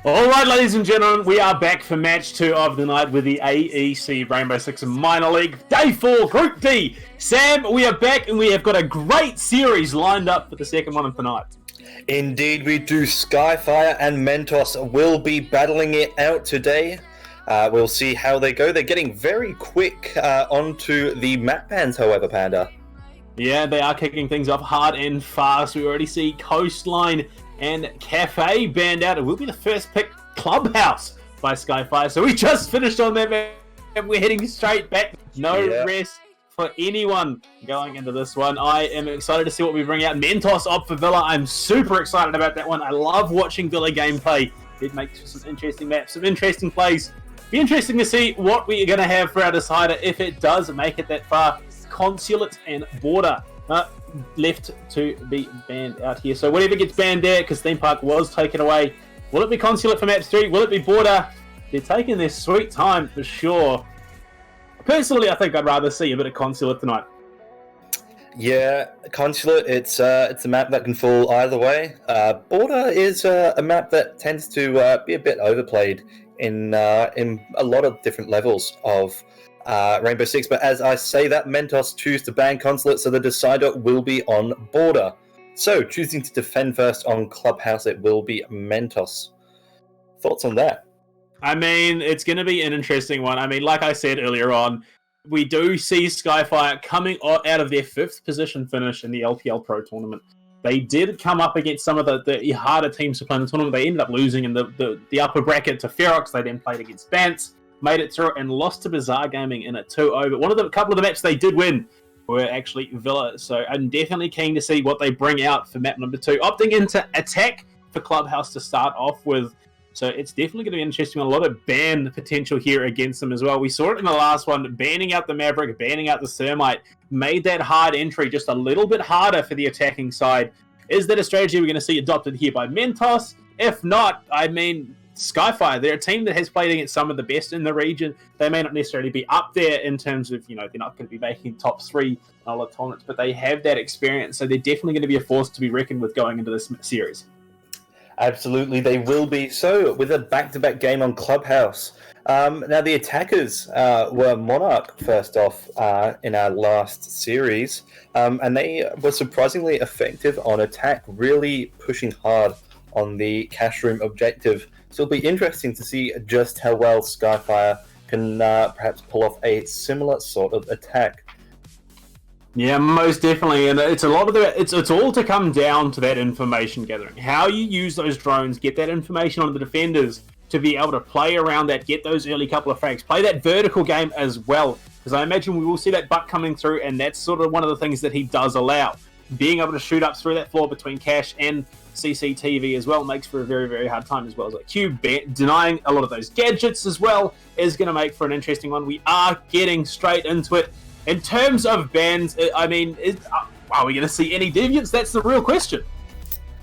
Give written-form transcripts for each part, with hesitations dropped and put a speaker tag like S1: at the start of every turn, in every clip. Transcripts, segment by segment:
S1: All right, ladies and gentlemen, we are back for match 2 of the night with the AEC Rainbow Six Minor League Day 4 Group D. Sam, we are back and we have got a great series lined up for the second one of the night.
S2: Indeed we do. Skyfire and Mentos will be battling it out today. We'll see how they go. They're getting very quick onto the map bans, however, Panda.
S1: Yeah, they are kicking things off hard and fast. We already see Coastline and Cafe banned out. It will be the first pick, Clubhouse, by Skyfire. So we just finished on that, and we're heading straight back. No rest for anyone going into this one. I am excited to see what we bring out. Mentos up for Villa. I'm super excited about that one. I love watching Villa gameplay. It makes for some interesting maps, some interesting plays. Be interesting to see what we are going to have for our decider if it does make it that far. Consulate and Border left to be banned out here. So whatever gets banned there, because Theme Park was taken away. Will it be Consulate for Maps 3? Will it be Border? They're taking their sweet time for sure. Personally, I think I'd rather see a bit of Consulate tonight.
S2: Yeah, Consulate, it's a map that can fall either way. Border is a map that tends to be a bit overplayed in a lot of different levels of Rainbow Six, but as I say that, Mentos choose to ban Consulate, so the decider will be on Border. So, choosing to defend first on Clubhouse, it will be Mentos. Thoughts on that?
S1: I mean, it's going to be an interesting one. I mean, like I said earlier on, we do see Skyfire coming out of their 5th position finish in the LPL Pro Tournament. They did come up against some of the harder teams to play in the tournament. They ended up losing in the upper bracket to Ferox. They then played against Bants, made it through, and lost to Bizarre Gaming in a 2-0. But a couple of the maps they did win were actually Villa. So I'm definitely keen to see what they bring out for map number 2. Opting into Attack for Clubhouse to start off with. So it's definitely going to be interesting. A lot of ban potential here against them as well. We saw it in the last one, banning out the Maverick, banning out the Thermite, made that hard entry just a little bit harder for the attacking side. Is that a strategy we're going to see adopted here by Mentos? If not, I mean, Skyfire, they're a team that has played against some of the best in the region. They may not necessarily be up there in terms of, they're not going to be making top 3 in a lot of tournaments, but they have that experience. So they're definitely going to be a force to be reckoned with going into this series.
S2: Absolutely, they will be. So, with a back-to-back game on Clubhouse. Now, the attackers were Monarch first off in our last series, and they were surprisingly effective on attack, really pushing hard on the cash room objective. So it'll be interesting to see just how well Skyfire can perhaps pull off a similar sort of attack.
S1: Yeah, most definitely, and it's a lot of it's all to come down to that information gathering. How you use those drones, get that information on the defenders to be able to play around that, get those early couple of frags, play that vertical game as well, because I imagine we will see that Buck coming through, and that's sort of one of the things that he does allow. Being able to shoot up through that floor between Cash and CCTV as well makes for a very, very hard time, as well as like Cube denying a lot of those gadgets as well is going to make for an interesting one. We are getting straight into it. In terms of bans, I mean, are we going to see any deviants? That's the real question.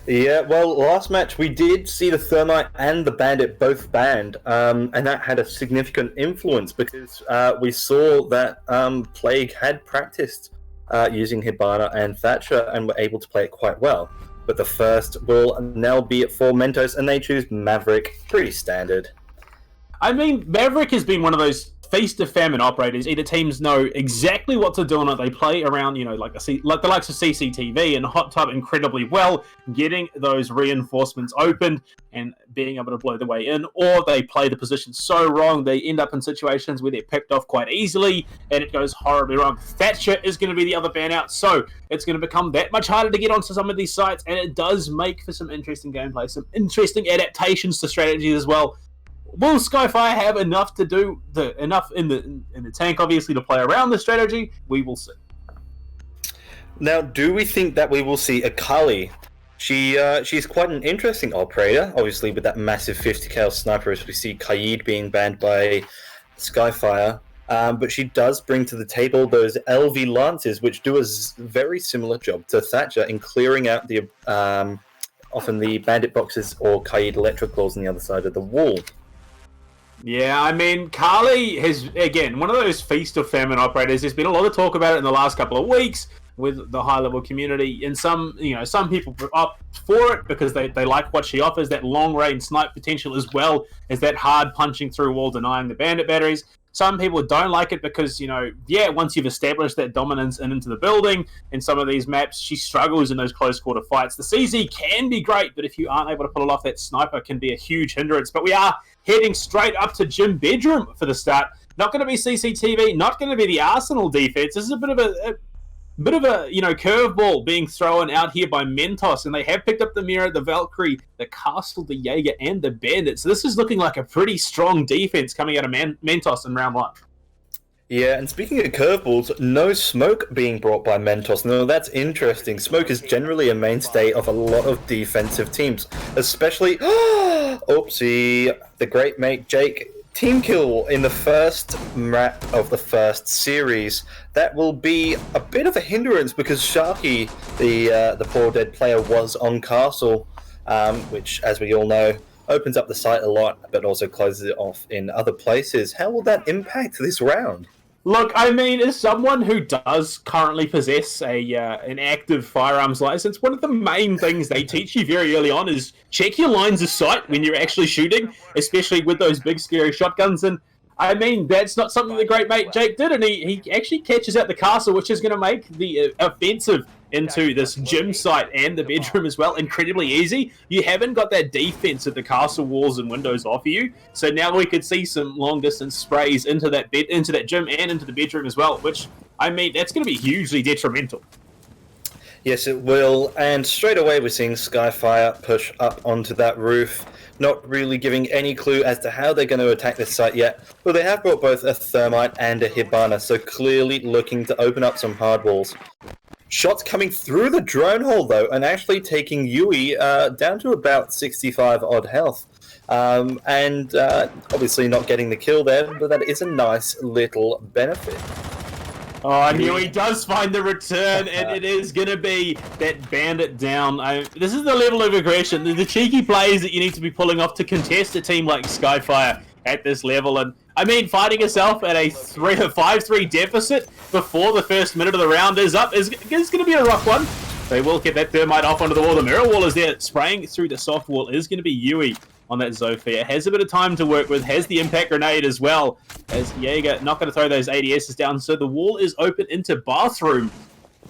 S2: Yeah, well, last match we did see the Thermite and the Bandit both banned, and that had a significant influence because we saw that Plague had practiced using Hibana and Thatcher and were able to play it quite well. But the first will now be for Mentos, and they choose Maverick. Pretty standard.
S1: I mean, Maverick has been one of those feast of famine operators. Either teams know exactly what to do on it, they play around, like the likes of CCTV and Hot Tub incredibly well, getting those reinforcements opened and being able to blow their way in, or they play the position so wrong they end up in situations where they're picked off quite easily and it goes horribly wrong. Thatcher is going to be the other ban out, so it's going to become that much harder to get onto some of these sites, and it does make for some interesting gameplay, some interesting adaptations to strategies as well. Will Skyfire have enough to do enough in the tank, obviously, to play around the strategy? We will see.
S2: Now, do we think that we will see Akali? She's quite an interesting operator, obviously, with that massive 50 cal sniper, as we see Kaid being banned by Skyfire. But she does bring to the table those LV Lances, which do a very similar job to Thatcher in clearing out the often the bandit boxes or Kaid electric claws on the other side of the wall.
S1: Yeah, I mean, Carly has, again, one of those feast of famine operators. There's been a lot of talk about it in the last couple of weeks. with the high-level community. And some people opt for it because they like what she offers, that long-range snipe potential as well as that hard punching through wall, denying the bandit batteries. Some people don't like it because, once you've established that dominance and into the building, in some of these maps, she struggles in those close quarter fights. The CZ can be great, but if you aren't able to pull it off, that sniper can be a huge hindrance. But we are heading straight up to gym bedroom for the start. Not going to be CCTV, not going to be the Arsenal defense. This is a bit of a curveball being thrown out here by Mentos, and they have picked up the Mirror, the Valkyrie, the Castle, the Jaeger, and the Bandit. So this is looking like a pretty strong defense coming out of Mentos in round 1.
S2: Yeah, and speaking of curveballs, no smoke being brought by Mentos. Now, that's interesting. Smoke is generally a mainstay of a lot of defensive teams, especially... Oopsie. The great mate Jake... Team kill in the first map of the first series. That will be a bit of a hindrance because Sharky, the poor dead player, was on Castle, which, as we all know, opens up the site a lot, but also closes it off in other places. How will that impact this round?
S1: Look, I mean, as someone who does currently possess an active firearms license, one of the main things they teach you very early on is check your lines of sight when you're actually shooting, especially with those big scary shotguns. And I mean, that's not something the great mate Jake did, and he actually catches out the castle, which is going to make the offensive into this gym site and the bedroom as well incredibly easy. You haven't got that defense that the castle walls and windows offer you, so now we could see some long distance sprays into that gym and into the bedroom as well, which, I mean, that's going to be hugely detrimental.
S2: Yes, it will, and straight away we're seeing Skyfire push up onto that roof, not really giving any clue as to how they're going to attack this site yet. Well, they have brought both a thermite and a Hibana, so clearly looking to open up some hard walls. Shots coming through the drone hole, though, and actually taking Yui down to about 65 odd health. And obviously not getting the kill there, but that is a nice little benefit.
S1: Oh, and Yui does find the return, and it is going to be that bandit down. This is the level of aggression, the cheeky plays that you need to be pulling off to contest a team like Skyfire at this level. And I mean, finding yourself at a 5-3 deficit before the first minute of the round is up is going to be a rough one. They will get that thermite off onto the wall. The mirror wall is there. Spraying through the soft wall is going to be Yui on that Zofia. Has a bit of time to work with. Has the impact grenade as well. As Jaeger not going to throw those ADSs down. So the wall is open into bathroom.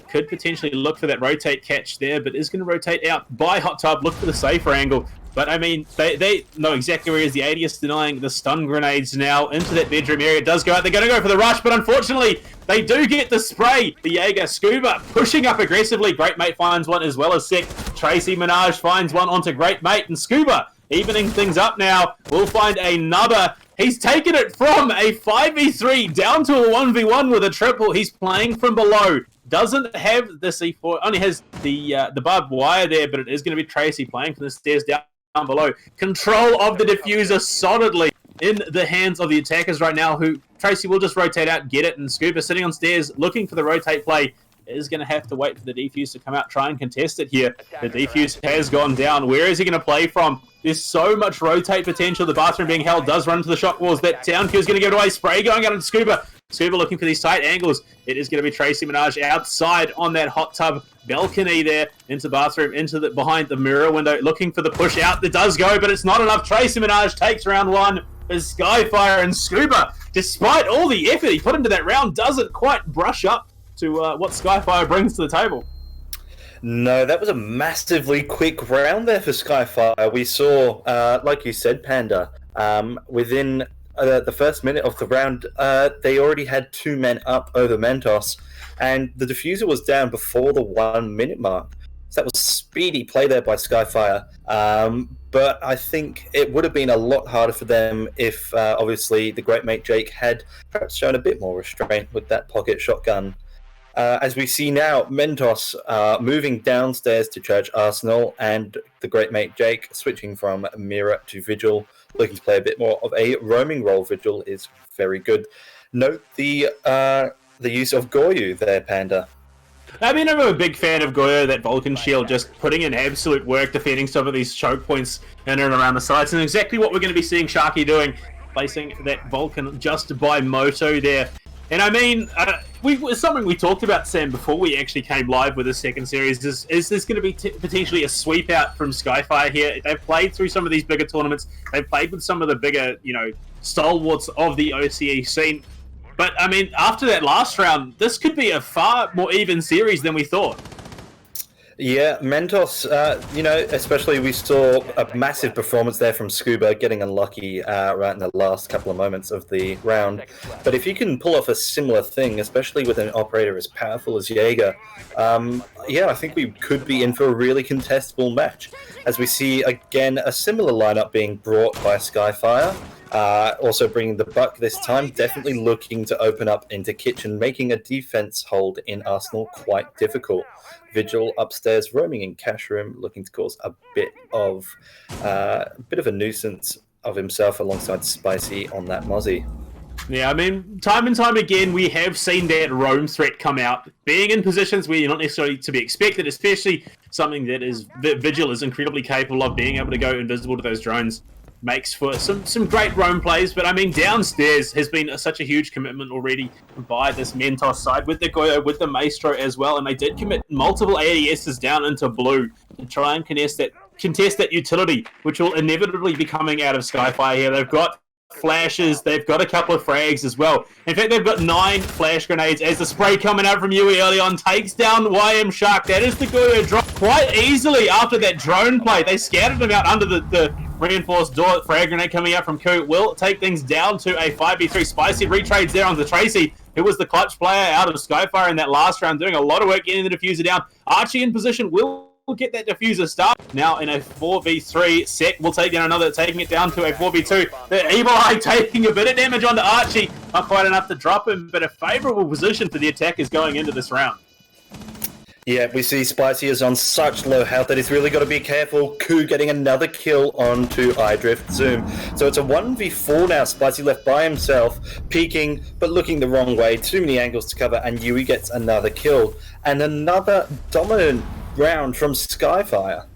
S1: Could potentially look for that rotate catch there, but is going to rotate out by Hot Tub. Look for the safer angle. But, I mean, they know exactly where he is. The ADS denying the stun grenades now into that bedroom area. It does go out. They're going to go for the rush, but unfortunately, they do get the spray. The Jaeger Scuba pushing up aggressively. Great Mate finds one as well as Sek. Tracy Minaj finds one onto Great Mate, and Scuba evening things up now. We'll find another. He's taken it from a 5v3 down to a 1v1 with a triple. He's playing from below. Doesn't have the C4. Only has the barbed wire there, but it is going to be Tracy playing from the stairs down below. Control of the diffuser solidly in the hands of the attackers right now, who Tracy will just rotate out, get it, and Scuba sitting on stairs looking for the rotate play is going to have to wait for the defuse to come out, try and contest it here. The defuse has gone down. Where is he going to play from? There's so much rotate potential. The bathroom being held does run to the shock walls. That down kill is going to give it away. Spray going out into Scuba. Scuba looking for these tight angles. It is going to be Tracy Minaj outside on that Hot Tub balcony there into the bathroom, behind the mirror window, looking for the push out. That does go, but it's not enough. Tracy Minaj takes round 1 as Skyfire, and Scuba, despite all the effort he put into that round, doesn't quite brush up to what Skyfire brings to the table.
S2: No, that was a massively quick round there for Skyfire. We saw, like you said, Panda, within the first minute of the round, they already had 2 men up over Mentos, and the diffuser was down before the 1 minute mark. So that was speedy play there by Skyfire. But I think it would have been a lot harder for them if, obviously, the great mate Jake had perhaps shown a bit more restraint with that pocket shotgun. As we see now, Mentos moving downstairs to Church Arsenal, and the great mate Jake switching from Mirror to Vigil, looking to play a bit more of a roaming role. Vigil is very good. Note the use of Goyu there, Panda.
S1: I mean, I'm a big fan of Goyo, that Vulcan shield, just putting in absolute work defending some of these choke points in and around the sites, and exactly what we're going to be seeing Sharky doing, placing that Vulcan just by Moto there. And I mean, it's something we talked about, Sam, before we actually came live with the second series. Is this going to be potentially a sweep out from Skyfire here? They've played through some of these bigger tournaments. They've played with some of the bigger, stalwarts of the OCE scene. But, I mean, after that last round, this could be a far more even series than we thought.
S2: Yeah, Mentos, especially we saw a massive performance there from Scuba, getting unlucky right in the last couple of moments of the round. But if you can pull off a similar thing, especially with an operator as powerful as Jaeger, I think we could be in for a really contestable match. As we see, again, a similar lineup being brought by Skyfire. Also bringing the Buck this time, definitely looking to open up into Kitchen, making a defense hold in Arsenal quite difficult. Vigil upstairs, roaming in cash room, looking to cause a bit of a nuisance of himself alongside Spicy on that Mozzie.
S1: Yeah, I mean, time and time again, we have seen that roam threat come out, being in positions where you're not necessarily to be expected, especially something that Vigil is incredibly capable of, being able to go invisible to those drones. Makes for some great roam plays, but I mean, downstairs has been such a huge commitment already by this Mentos side with the Goyo, with the Maestro as well, and they did commit multiple ADSs down into blue to try and contest that utility, which will inevitably be coming out of Skyfire here. They've got flashes, they've got a couple of frags as well. In fact, they've got 9 flash grenades as the spray coming out from Yui early on takes down YM Shark. That is the Goyo drop quite easily after that drone play. They scattered him out under the reinforced door. Frag grenade coming out from Ku will take things down to a 5v3. Spicy retrades there onto Tracy, who was the clutch player out of Skyfire in that last round, doing a lot of work getting the diffuser down. Archie in position will get that diffuser start. Now in a 4v3, Sek will take down another, taking it down to a 4v2. The Evil Eye taking a bit of damage onto Archie. Not quite enough to drop him, but a favourable position for the attackers going into this round.
S2: Yeah, we see Spicy is on such low health that he's really got to be careful. Ku getting another kill onto iDrift Zoom. So it's a 1v4 now. Spicy left by himself, peeking, but looking the wrong way. Too many angles to cover, and Yui gets another kill. And another dominant round from Skyfire.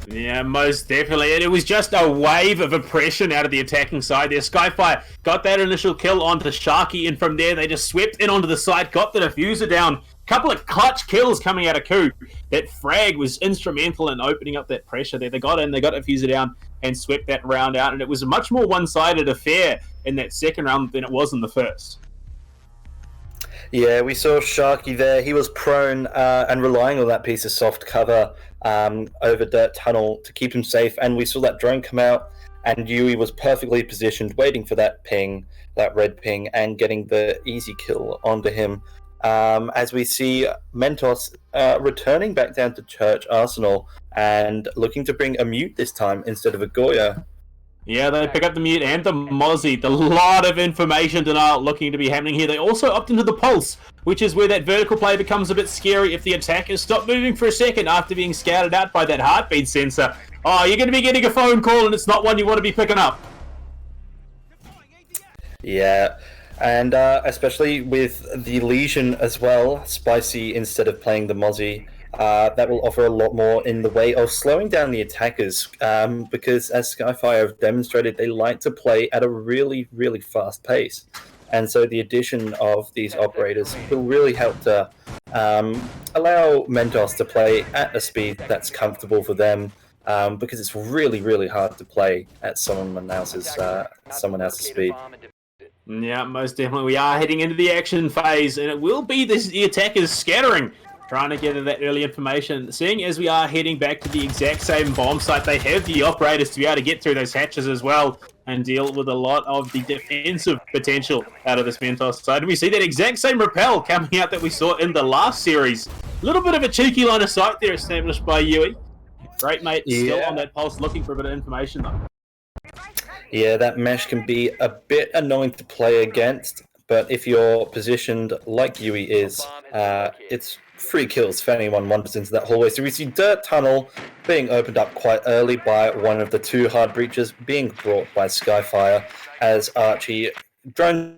S1: Yeah, most definitely. And it was just a wave of oppression out of the attacking side there. Skyfire got that initial kill onto Sharky, and from there they just swept in onto the side, got the diffuser down. Couple of clutch kills coming out of Ku. That frag was instrumental in opening up that pressure there. They got diffuser down and swept that round out, and it was a much more one-sided affair in that second round than it was in the first.
S2: Yeah, we saw Sharky there. He was prone and relying on that piece of soft cover over Dirt Tunnel to keep him safe, and we saw that drone come out, and Yui was perfectly positioned, waiting for that ping, that red ping, and getting the easy kill onto him. As we see Mentos returning back down to Church Arsenal and looking to bring a mute this time instead of a Goya.
S1: Yeah, they pick up the mute and the Mozzie. A lot of information denial looking to be happening here. They also opt into the Pulse, which is where that vertical play becomes a bit scary if the attackers stop moving for a second after being scouted out by that heartbeat sensor. Oh, you're going to be getting a phone call and it's not one you want to be picking up.
S2: Yeah. And especially with the Legion as well, Spicy instead of playing the Mozzie, that will offer a lot more in the way of slowing down the attackers, because as Skyfire have demonstrated, they like to play at a really, really fast pace. And so the addition of these operators will really help to allow Mentos to play at a speed that's comfortable for them, because it's really, really hard to play at someone else's speed.
S1: Yeah, most definitely. We are heading into the action phase, and it will be the attackers scattering, trying to gather that early information. Seeing as we are heading back to the exact same bomb site, they have the operators to be able to get through those hatches as well and deal with a lot of the defensive potential out of this Mentos side. And we see that exact same rappel coming out that we saw in the last series. A little bit of a cheeky line of sight there established by Yui. Great mate, still on that pulse, looking for a bit of information though.
S2: Yeah, that mesh can be a bit annoying to play against, but if you're positioned like Yui is, it's free kills for anyone wanders into that hallway. So we see Dirt Tunnel being opened up quite early by one of the 2 hard breaches being brought by Skyfire as Archie drones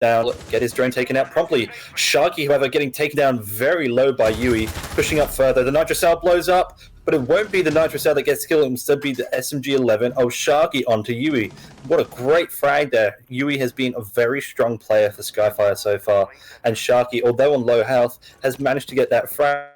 S2: down, get his drone taken out promptly. Sharky, however, getting taken down very low by Yui, pushing up further. The Nitro Cell blows up, but it won't be the Nitro Cell that gets killed. It'll instead be the SMG-11 of Sharky onto Yui. What a great frag there. Yui has been a very strong player for Skyfire so far, and Sharky, although on low health, has managed to get that frag.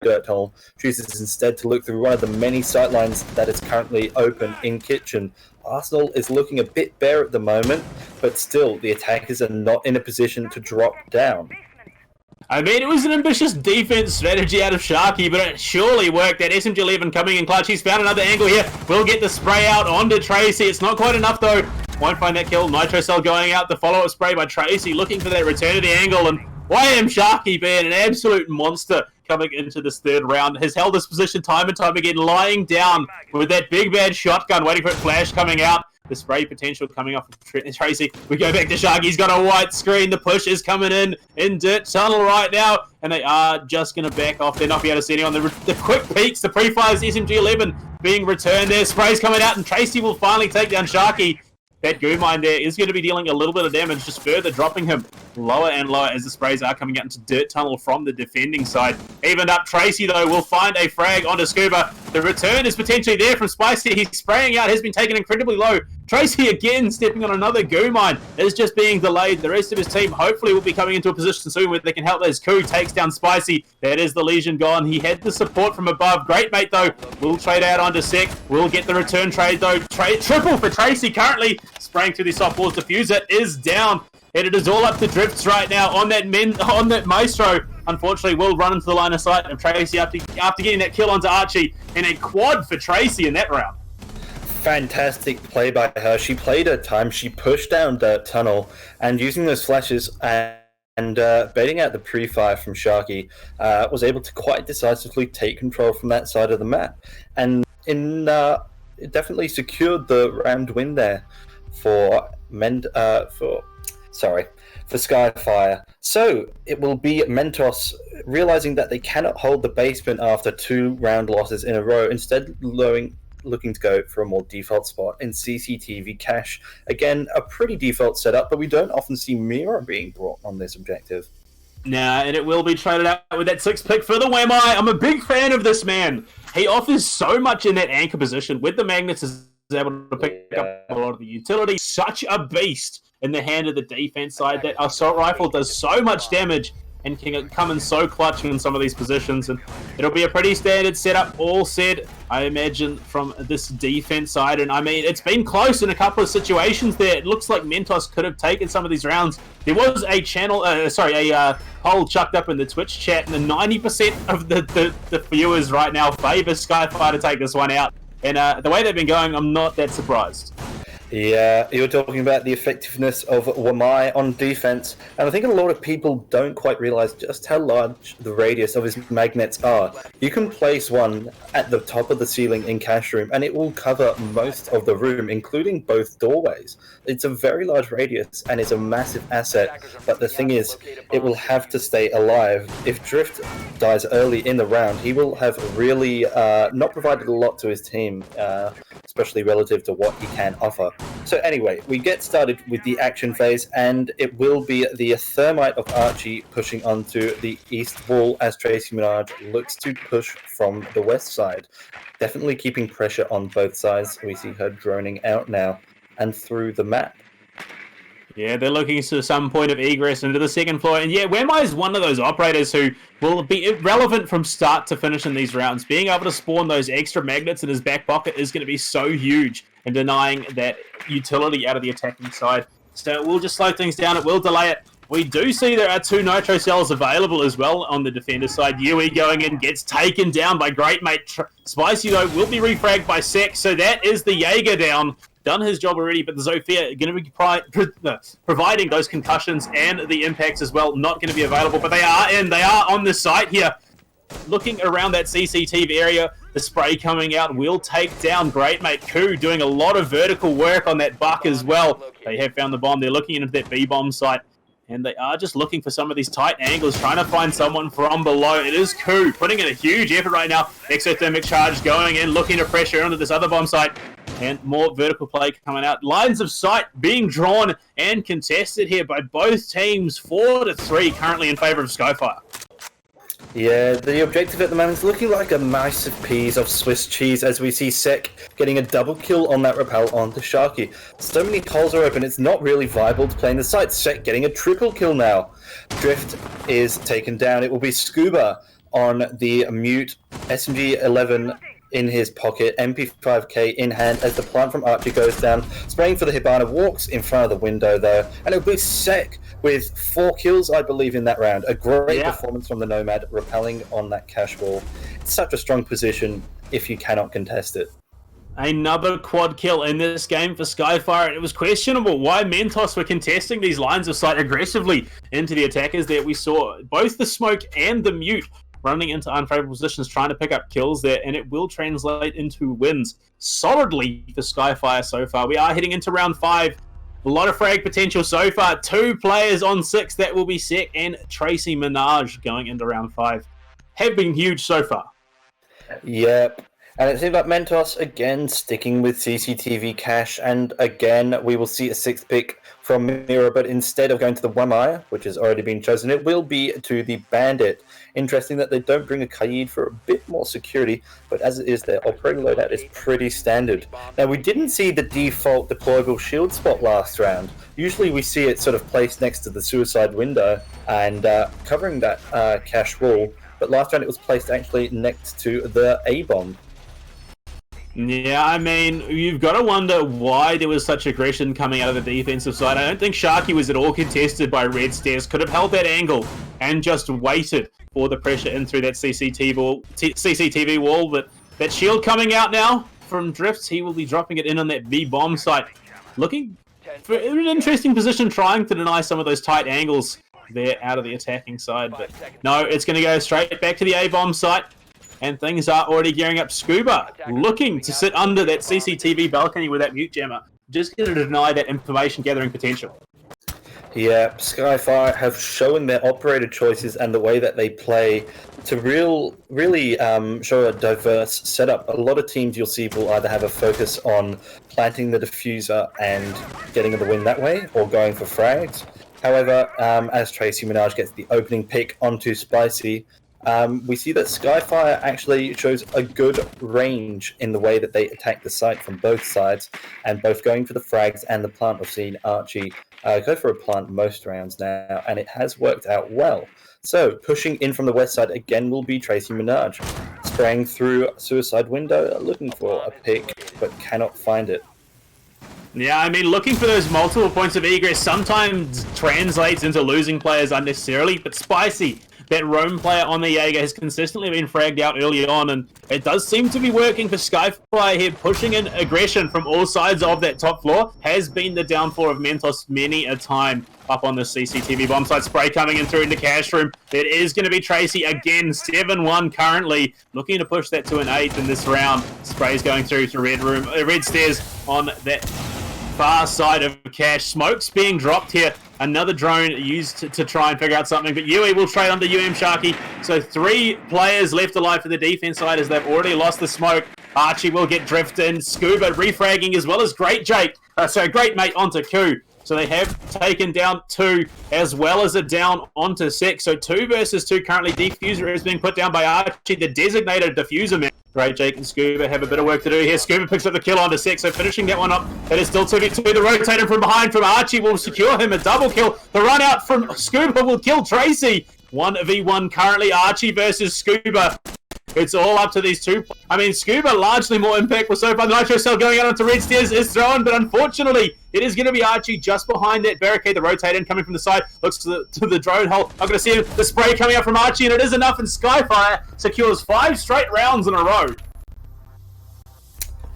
S2: Dirt tunnel chooses instead to look through one of the many sightlines that is currently open in Kitchen. Arsenal is looking a bit bare at the moment, but still, the attackers are not in a position to drop down.
S1: I mean, it was an ambitious defense strategy out of Sharky, but it surely worked. That SMG-11 coming in clutch. He's found another angle here. We'll get the spray out onto Tracy. It's not quite enough, though. Won't find that kill. Nitro Cell going out. The follow-up spray by Tracy, looking for that return to the angle. And YM Sharky being an absolute monster coming into this third round. Has held this position time and time again, lying down with that big bad shotgun, waiting for it flash coming out. The spray potential coming off of Tracy. We go back to Sharky. He's got a white screen. The push is coming in Dirt Tunnel right now. And they are just going to back off. They're not be able to see anyone. The quick peeks, the pre-fires, SMG-11 being returned there. Spray's coming out, and Tracy will finally take down Sharky. That goo mine there is going to be dealing a little bit of damage, just further dropping him lower and lower as the sprays are coming out into Dirt Tunnel from the defending side. Evened up, Tracy, though, will find a frag onto Scuba. The return is potentially there from Spicy. He's spraying out, has been taken incredibly low. Tracy again stepping on another goo mine. Is just being delayed. The rest of his team hopefully will be coming into a position soon where they can help as Koo takes down Spicy. That is the Legion gone. He had the support from above. Great mate, though. Will trade out onto Sec. Will get the return trade, though. Triple for Tracy currently. Spraying through the soft walls. Diffuser is down. And it is all up to Drifts right now on that Maestro. Unfortunately, will run into the line of sight of Tracy after getting that kill onto Archie. And a quad for Tracy in that round.
S2: Fantastic play by her. She played her time. She pushed down Dirt Tunnel, and using those flashes and baiting out the pre-fire from Sharky, was able to quite decisively take control from that side of the map. And it definitely secured the round win there for Skyfire. So it will be Mentos realizing that they cannot hold the basement after 2 round losses in a row, instead looking to go for a more default spot in CCTV cache. Again, a pretty default setup, but we don't often see Mira being brought on this objective.
S1: Nah, and it will be traded out with that 6th pick for the Wemai. I'm a big fan of this man. He offers so much in that anchor position. With the magnets, is able to pick up a lot of the utility. Such a beast in the hand of the defense side. That assault rifle does so much damage and can come in so clutch in some of these positions. And it'll be a pretty standard setup, all said, I imagine, from this defense side. And I mean, it's been close in a couple of situations there. It looks like Mentos could have taken some of these rounds. There was a poll chucked up in the Twitch chat, and the 90% of the viewers right now favor Skyfire to take this one out. And the way they've been going, I'm not that surprised.
S2: Yeah, you're talking about the effectiveness of Wamai on defense, and I think a lot of people don't quite realize just how large the radius of his magnets are. You can place one at the top of the ceiling in cache room, and it will cover most of the room, including both doorways. It's a very large radius, and it's a massive asset, but the thing is, it will have to stay alive. If Drift dies early in the round, he will have really not provided a lot to his team, especially relative to what he can offer. So anyway, we get started with the action phase, and it will be the Thermite of Archie pushing onto the east wall as Tracy Minaj looks to push from the west side. Definitely keeping pressure on both sides. We see her droning out now and through the map.
S1: Yeah, they're looking to some point of egress into the second floor. And yeah, Wemai is one of those operators who will be irrelevant from start to finish in these rounds. Being able to spawn those extra magnets in his back pocket is going to be so huge in denying that utility out of the attacking side. So it will just slow things down. It will delay it. We do see there are 2 Nitro Cells available as well on the defender side. Yui going in, gets taken down by Great Mate. Spicy, though, will be refragged by Sek. So that is the Jaeger down. Done his job already, but the Zofia going to be providing those concussions and the impacts as well. Not going to be available, but they are on the site here. Looking around that CCTV area, the spray coming out will take down Great Mate Koo, doing a lot of vertical work on that buck as well. They have found the bomb. They're looking into that B-bomb site, and they are just looking for some of these tight angles, trying to find someone from below. It is Koo putting in a huge effort right now. Exothermic charge going in, looking to pressure onto this other bomb site. And more vertical play coming out. Lines of sight being drawn and contested here by both teams. 4-3 currently in favour of Skyfire.
S2: Yeah, the objective at the moment is looking like a massive piece of Swiss cheese as we see Sek getting a double kill on that rappel onto Sharky. So many holes are open, it's not really viable to play in the site. Sek getting a triple kill now. Drift is taken down. It will be Scuba on the mute, SMG-11 in his pocket, MP5K in hand as the plant from Archie goes down, spraying for the Hibana, walks in front of the window though, and it'll be Sek with 4 kills, I believe, in that round. A great performance from the Nomad, rappelling on that cash wall. It's such a strong position if you cannot contest it.
S1: Another quad kill in this game for Skyfire. It was questionable why Mentos were contesting these lines of sight aggressively into the attackers there. We saw both the smoke and the mute running into unfavorable positions, trying to pick up kills there, and it will translate into wins solidly for Skyfire so far. We are heading into round 5. A lot of frag potential so far. 2 players on 6 that will be Sek and Tracy Minaj going into round 5. Have been huge so far.
S2: Yep. And it seems like Mentos, again, sticking with CCTV cash, and again, we will see a 6th pick from Mira, but instead of going to the Wamaya, which has already been chosen, it will be to the Bandit. Interesting that they don't bring a Kaid for a bit more security, but as it is, their operating loadout is pretty standard. Now, we didn't see the default deployable shield spot last round. Usually we see it sort of placed next to the suicide window and covering that cash wall, but last round it was placed actually next to the A-bomb.
S1: Yeah, I mean, you've got to wonder why there was such aggression coming out of the defensive side. I don't think Sharky was at all contested by Red Stairs. Could have held that angle and just waited for the pressure in through that CCTV wall. But that shield coming out now from Drift, he will be dropping it in on that B-bomb site. Looking for an interesting position, trying to deny some of those tight angles there out of the attacking side. But no, it's going to go straight back to the A-bomb site. And things are already gearing up. Scuba looking to sit under that CCTV balcony with that mute jammer. Just going to deny that information gathering potential.
S2: Yeah, Skyfire have shown their operator choices and the way that they play to really show a diverse setup. A lot of teams you'll see will either have a focus on planting the diffuser and getting the win that way, or going for frags. However, as Tracy Minaj gets the opening pick onto Spicy, we see that Skyfire actually shows a good range in the way that they attack the site from both sides, and both going for the frags and the plant. We've seen Archie go for a plant most rounds now, and it has worked out well. So, pushing in from the west side again will be Tracy Minaj, spraying through suicide window, looking for a pick, but cannot find it.
S1: Yeah, I mean, looking for those multiple points of egress sometimes translates into losing players unnecessarily, but Spicy, that roam player on the Jaeger, has consistently been fragged out early on, and it does seem to be working for Skyfire here. Pushing in aggression from all sides of that top floor has been the downfall of Mentos many a time up on the CCTV bomb site. Spray coming in through into cash room. It is going to be Tracy again, 7-1 currently, looking to push that to an 8th in this round. Spray's going through to red stairs on that far side of cash. Smoke's being dropped here. Another drone used to try and figure out something, but Yui will trade onto Sharky. So 3 players left alive for the defense side as they've already lost the smoke. Archie will get drifted. Scuba refragging as well as Great Mate onto Ku. So they have taken down 2 as well as a down onto Sek. So 2 versus 2 currently. Diffuser is being put down by Archie, the designated diffuser man. Great Jake and Scuba have a bit of work to do here. Scuba picks up the kill onto Sek, so finishing that one up. That is still 2v2. The rotator from behind from Archie will secure him a double kill. The run out from Scuba will kill Tracy. 1v1 currently, Archie versus Scuba. It's all up to these 2. I mean, Scuba largely more impactful so far. The Nitro Cell going out onto Red Stairs is thrown, but unfortunately, it is going to be Archie just behind that barricade. The rotator coming from the side, looks to the drone hole. I'm going to see him. The spray coming out from Archie, and it is enough, and Skyfire secures 5 straight rounds in a row.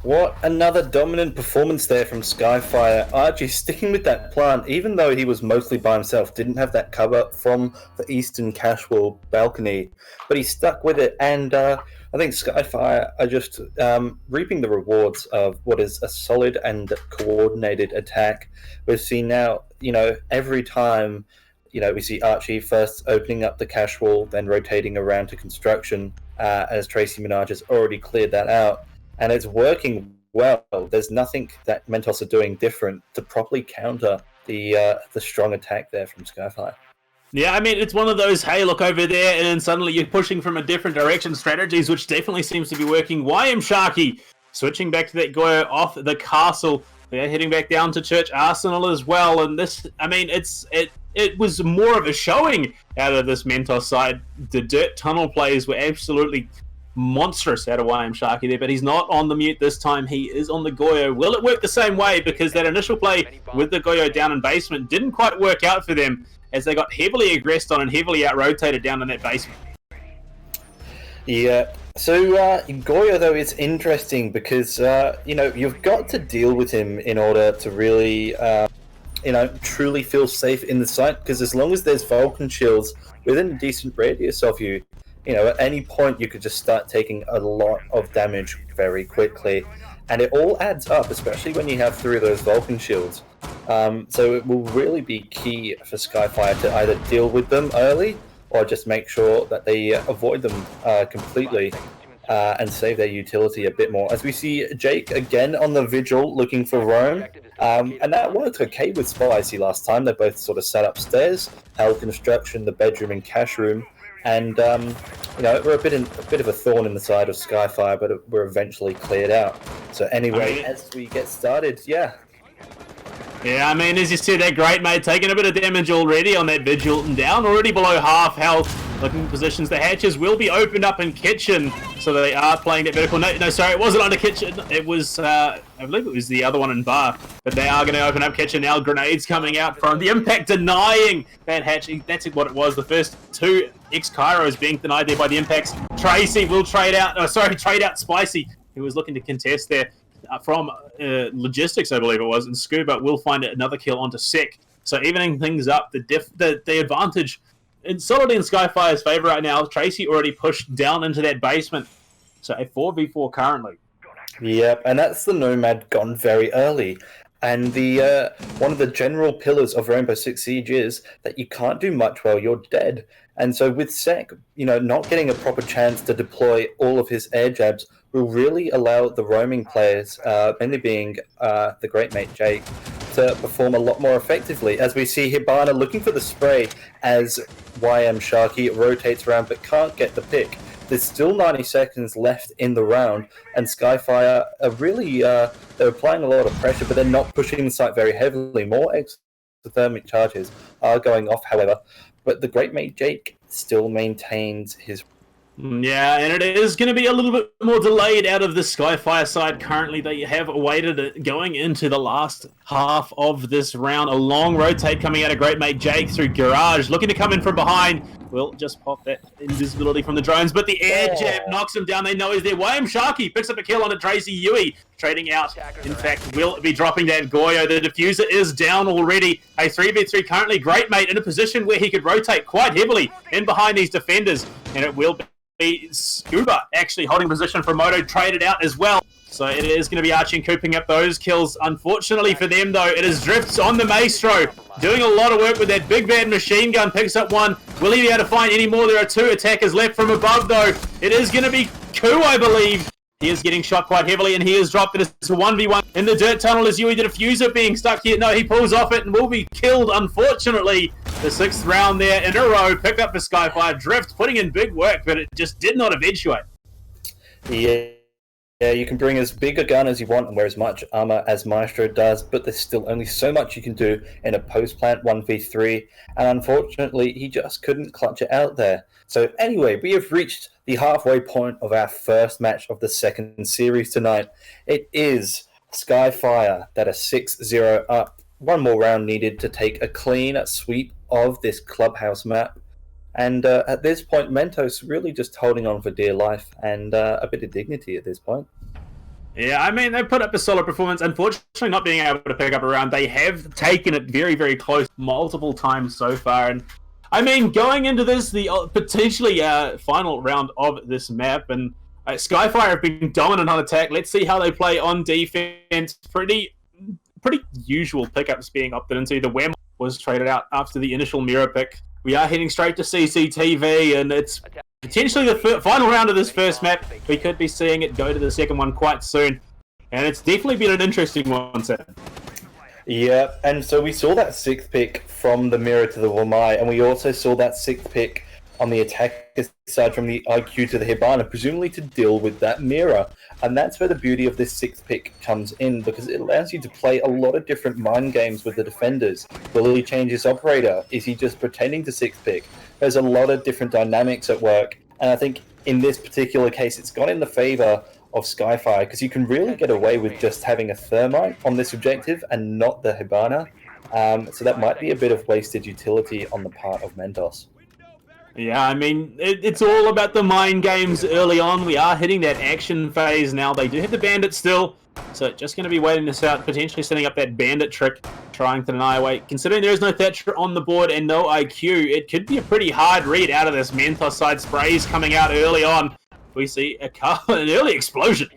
S2: What another dominant performance there from Skyfire. Archie sticking with that plant, even though he was mostly by himself, didn't have that cover from the eastern cash wall balcony, but he stuck with it, and I think Skyfire are just reaping the rewards of what is a solid and coordinated attack. We've seen now, every time, we see Archie first opening up the cash wall, then rotating around to construction, as Tracy Minaj has already cleared that out. And it's working well. There's nothing that Mentos are doing different to properly counter the strong attack there from Skyfire.
S1: Yeah, I mean, it's one of those, hey, look over there, and then suddenly you're pushing from a different direction strategies, which definitely seems to be working. Sharky switching back to that Goyo off the castle. They're heading back down to Church Arsenal as well, and this, I mean, it was more of a showing out of this Mentos side. The dirt tunnel plays were absolutely monstrous out of Sharky there, but he's not on the mute this time. He is on the Goyo. Will it work the same way? Because that initial play with the Goyo down in basement didn't quite work out for them, as they got heavily aggressed on and heavily out-rotated down in that basement.
S2: Yeah, so Goyo, though, is interesting because, you've got to deal with him in order to really, truly feel safe in the site, because as long as there's Vulcan shields within a decent radius of you, at any point you could just start taking a lot of damage very quickly. And it all adds up, especially when you have 3 of those Vulcan shields. So it will really be key for Skyfire to either deal with them early or just make sure that they avoid them completely and save their utility a bit more. As we see Jake again on the Vigil looking for Rome. And that worked okay with Spicy last time. They both sort of sat upstairs, held construction, the bedroom and cash room. And, we're a bit of a thorn in the side of Skyfire, but we're eventually cleared out. So anyway, as we get started, yeah,
S1: I mean, as you said, that great mate taking a bit of damage already on that Vigil, and down already below half health. Looking positions, the hatches will be opened up in kitchen, so they are playing that vertical. No, sorry, it wasn't under kitchen. It was, I believe it was the other one in bar. But they are going to open up kitchen now. Grenades coming out from the impact, denying that hatch. That's what it was. The first 2 X-Kairos being denied there by the impacts. Tracy will trade out Spicy, who was looking to contest there. From logistics, I believe it was, and Scuba will find another kill onto Sek. So evening things up, the advantage in solidly in Skyfire's favor right now. Tracy already pushed down into that basement, so a 4v4 currently.
S2: Yep, and that's the Nomad gone very early. And the one of the general pillars of Rainbow Six Siege is that you can't do much while you're dead. And so with Sek, not getting a proper chance to deploy all of his air jabs will really allow the roaming players, mainly being the great mate Jake, to perform a lot more effectively. As we see Hibana looking for the spray as Sharky rotates around but can't get the pick. There's still 90 seconds left in the round, and Skyfire are really they're applying a lot of pressure, but they're not pushing the site very heavily. More exothermic charges are going off, however, but the great mate Jake still maintains his.
S1: Yeah, and it is going to be a little bit more delayed out of the Skyfire side. Currently, they have awaited it going into the last half of this round. A long rotate coming out of great mate Jake through Garage, looking to come in from behind. Will just pop that invisibility from the drones, but the air jab knocks him down. They know he's there. Sharky picks up a kill onto Tracy Yui, trading out. In fact, will be dropping that Goyo. The diffuser is down already. A 3v3 currently. Great mate in a position where he could rotate quite heavily in behind these defenders, and it will be Scuba actually holding position for Moto, traded out as well. So it is going to be Archie and cooping up those kills. Unfortunately for them, though, it is Drifts on the Maestro, doing a lot of work with that big bad machine gun. Picks up one. Will he be able to find any more? There are 2 attackers left from above, though. It is going to be Ku, I believe. He is getting shot quite heavily, and he is dropped. It is a 1v1 in the dirt tunnel. Is Yui the diffuser being stuck here? No, he pulls off it and will be killed, unfortunately. The 6th round there in a row. Picked up for Skyfire. Drift putting in big work, but it just did not eventuate.
S2: Yeah, you can bring as big a gun as you want and wear as much armor as Maestro does, but there's still only so much you can do in a post-plant 1v3, and unfortunately, he just couldn't clutch it out there. So anyway, we have reached the halfway point of our first match of the second series tonight. It is Skyfire that are 6-0 up. One more round needed to take a clean sweep of this clubhouse map. And at this point, Mentos really just holding on for dear life and a bit of dignity at this point.
S1: Yeah, I mean, they put up a solid performance. Unfortunately, not being able to pick up a round. They have taken it very, very close multiple times so far. And I mean, going into this, the potentially final round of this map, and Skyfire have been dominant on attack. Let's see how they play on defense. Pretty usual pickups being opted into. The WEM was traded out after the initial mirror pick. We are heading straight to CCTV, and it's potentially the final round of this first map. We could be seeing it go to the second one quite soon, and it's definitely been an interesting one, Sam.
S2: Yeah, and so we saw that 6th pick from the mirror to the Wamai, and we also saw that 6th pick on the attacker side from the IQ to the Hibana, presumably to deal with that mirror. And that's where the beauty of this 6th pick comes in, because it allows you to play a lot of different mind games with the defenders. Will he change his operator? Is he just pretending to 6th pick? There's a lot of different dynamics at work, and I think in this particular case, it's gone in the favor of Skyfire, because you can really get away with just having a Thermite on this objective and not the Hibana. So that might be a bit of wasted utility on the part of Mentos.
S1: Yeah, I mean, it's all about the mind games early on. We are hitting that action phase now. They do have the Bandit still, so just going to be waiting this out, potentially setting up that Bandit trick, trying to deny away. Considering there is no Thatcher on the board and no IQ, it could be a pretty hard read out of this. Mentos side sprays coming out early on. We see an early explosion.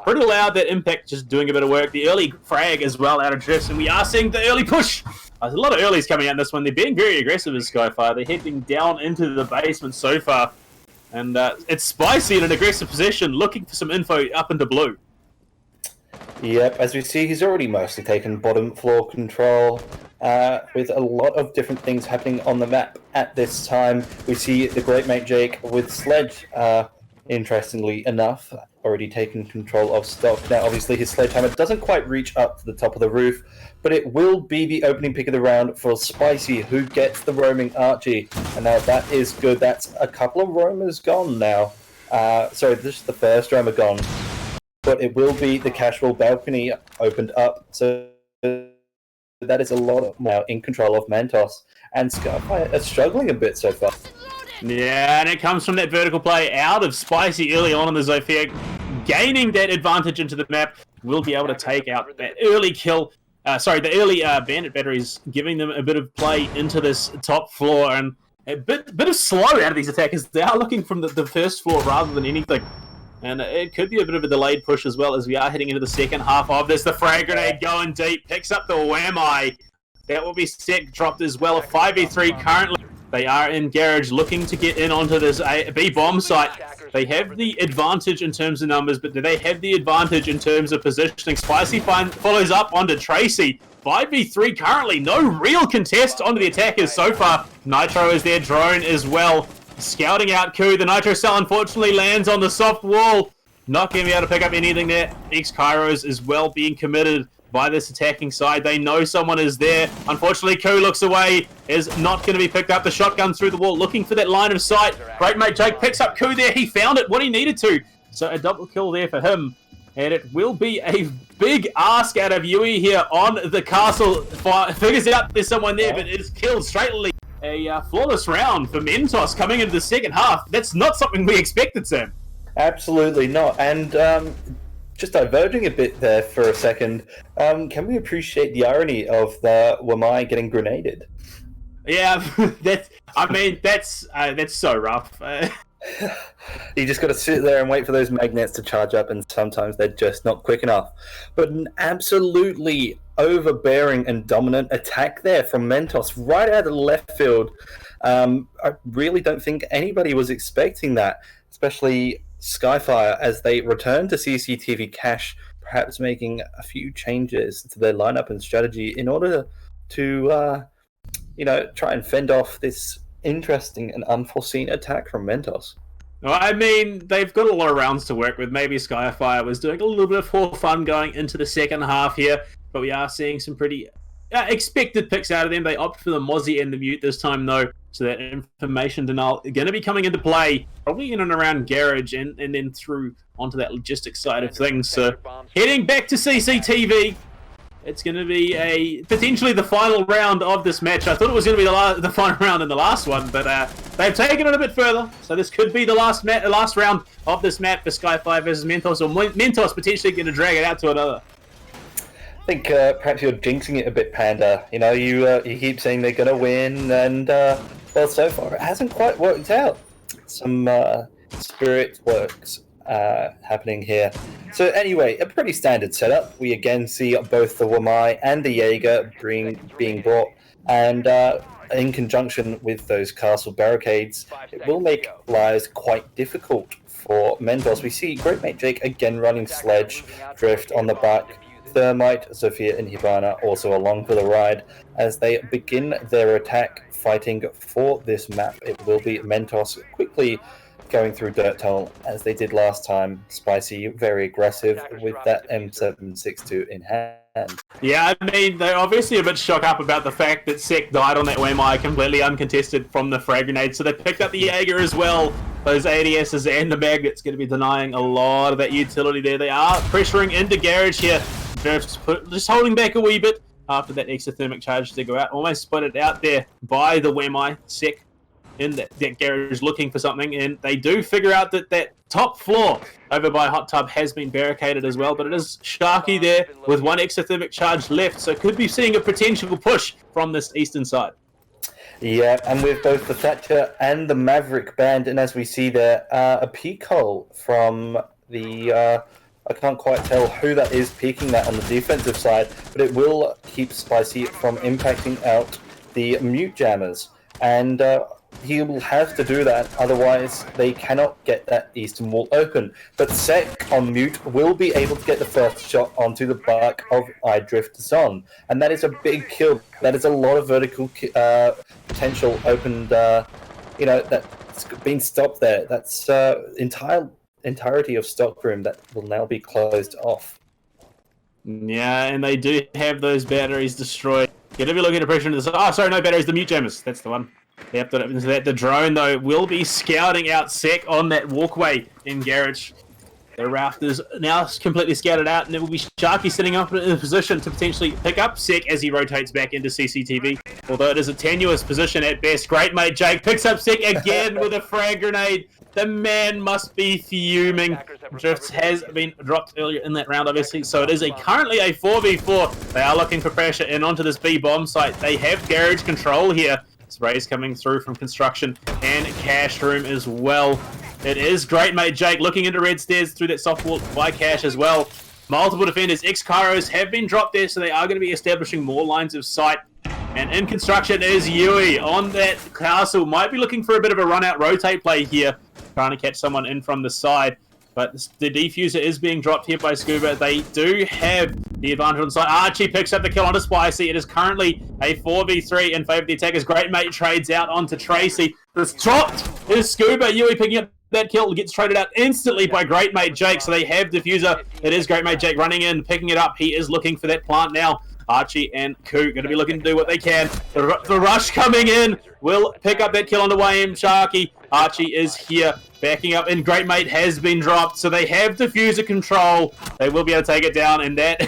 S1: Pretty loud, that impact just doing a bit of work. The early frag as well out of drifts, and we are seeing the early push. There's a lot of earlies coming out in this one. They're being very aggressive as Skyfire. They're heading down into the basement so far. And it's Spicy in an aggressive position, looking for some info up into blue.
S2: Yep, as we see, he's already mostly taken bottom floor control, with a lot of different things happening on the map at this time. We see the Great Mate Jake with Sledge, interestingly enough, already taken control of stock. Now, obviously, his Sledgehammer doesn't quite reach up to the top of the roof, but it will be the opening pick of the round for Spicy, who gets the roaming Archie. And now that is good. That's a couple of roamers gone now. Sorry, this is the first roamer gone. But it will be the casual balcony opened up. So that is a lot now in control of Mentos. And Skyfire are struggling a bit so far.
S1: Yeah, and it comes from that vertical play out of Spicy early on in the Zofia, gaining that advantage into the map. Will be able to take out that early kill. The early Bandit batteries, giving them a bit of play into this top floor, and a bit of slow out of these attackers. They are looking from the first floor rather than anything. And it could be a bit of a delayed push as well, as we are heading into the second half of this. The frag grenade going deep, picks up the Whammy. That will be set, dropped as well. A 5v3 currently. They are in garage looking to get in onto this B-bomb site. They have the advantage in terms of numbers, but do they have the advantage in terms of positioning? Spicy follows up onto Tracy. 5v3 currently. No real contest onto the attackers so far. Nitro is their drone as well. Scouting out Ku. The Nitro cell unfortunately lands on the soft wall. Not going to be able to pick up anything there. X-Kairos is well being committed by this attacking side. They know someone is there. Unfortunately, Ku looks away, is not going to be picked up. The shotgun through the wall, looking for that line of sight. Great Mate Jake picks up Ku there. He found it, what he needed to. So a double kill there for him. And it will be a big ask out of Yui here on the castle. Figures out there's someone there, but is killed straightly. A flawless round for Mentos coming into the second half. That's not something we expected, Sam.
S2: Absolutely not. And just diverging a bit there for a second, can we appreciate the irony of the Wamai getting grenaded?
S1: Yeah, that's so rough.
S2: You just got to sit there and wait for those magnets to charge up, and sometimes they're just not quick enough. But an absolutely overbearing and dominant attack there from Mentos right out of the left field. I really don't think anybody was expecting that, especially Skyfire, as they return to CCTV cache, perhaps making a few changes to their lineup and strategy in order to try and fend off this interesting and unforeseen attack from Mentos.
S1: Well, I mean, they've got a lot of rounds to work with. Maybe Skyfire was doing a little bit for fun going into the second half here, but we are seeing some pretty expected picks out of them. They opt for the Mozzie and the Mute this time, though, so that information denial is going to be coming into play, probably in and around Garage and then through onto that logistics side of things. So heading back to CCTV, it's going to be potentially the final round of this match. I thought it was going to be the final round in the last one, but they've taken it a bit further. So this could be the last round of this map for Skyfire versus Mentos, or Mentos potentially going to drag it out to another.
S2: I think perhaps you're jinxing it a bit, Panda. You know, you keep saying they're going to win, and well, so far it hasn't quite worked out. Some spirit works happening here. So anyway, a pretty standard setup. We again see both the Wamai and the Jaeger being brought, and in conjunction with those castle barricades, it will make lives quite difficult for Mentos. We see Great Mate Jake again running Sledge Drift on the back. Thermite, Zofia, and Hibana also along for the ride as they begin their attack fighting for this map. It will be Mentos quickly going through Dirt Tunnel as they did last time. Spicy, very aggressive with that M762 in hand.
S1: Yeah, I mean, they're obviously a bit shook up about the fact that Sek died on that Wemai completely uncontested from the frag grenade, so they picked up the Jaeger as well. Those ADSs and the Magnet's going to be denying a lot of that utility there. They are pressuring into Garage here. Just holding back a wee bit after that exothermic charge to go out. Almost split it out there by the Wemai. Sek in that garage looking for something, and they do figure out that that top floor over by Hot Tub has been barricaded as well, but it is Sharky there with one exothermic charge left, so could be seeing a potential push from this eastern side.
S2: Yeah, and with both the Thatcher and the Maverick band, and as we see there, a peak hole from the... I can't quite tell who that is peeking that on the defensive side, but it will keep Spicy from impacting out the mute jammers. And he will have to do that, otherwise they cannot get that eastern wall open. But Sek on mute will be able to get the first shot onto the back of iDrift Zon. And that is a big kill. That is a lot of vertical potential opened, that's been stopped there. That's entirety of stockroom that will now be closed off.
S1: Yeah, and they do have those batteries destroyed. Gonna be looking to pressure into this. Oh, sorry, no batteries, the mute jammers. That's the one. Yep, the drone, though, will be scouting out Sek on that walkway in Garage. The rafters now completely scattered out, and it will be Sharky sitting up in a position to potentially pick up Sek as he rotates back into CCTV. Although it is a tenuous position at best. Great mate Jake picks up Sek again with a frag grenade. The man must be fuming. Drifts has been dropped earlier in that round, obviously, so it is currently a 4v4. They are looking for pressure in onto this B bomb site. They have garage control here. Sprays coming through from construction and cash room as well. It is great mate Jake looking into red stairs through that soft wall by cash as well. Multiple defenders, X-Kairos have been dropped there, so they are going to be establishing more lines of sight. And in construction is Yui on that castle. Might be looking for a bit of a run-out rotate play here, trying to catch someone in from the side. But the defuser is being dropped here by Scuba. They do have the advantage on side. Archie picks up the kill onto Spicy. It is currently a 4v3 in favour of the attackers. Great mate trades out onto Tracy. This dropped is Scuba. Yui picking up that kill, gets traded out instantly by Great Mate Jake. So they have diffuser. It is Great Mate Jake running in, picking it up. He is looking for that plant now. Archie and Koo going to be looking to do what they can. The rush coming in will pick up that kill on the way in. Sharky. Archie is here backing up, and Great Mate has been dropped. So they have diffuser control. They will be able to take it down, and that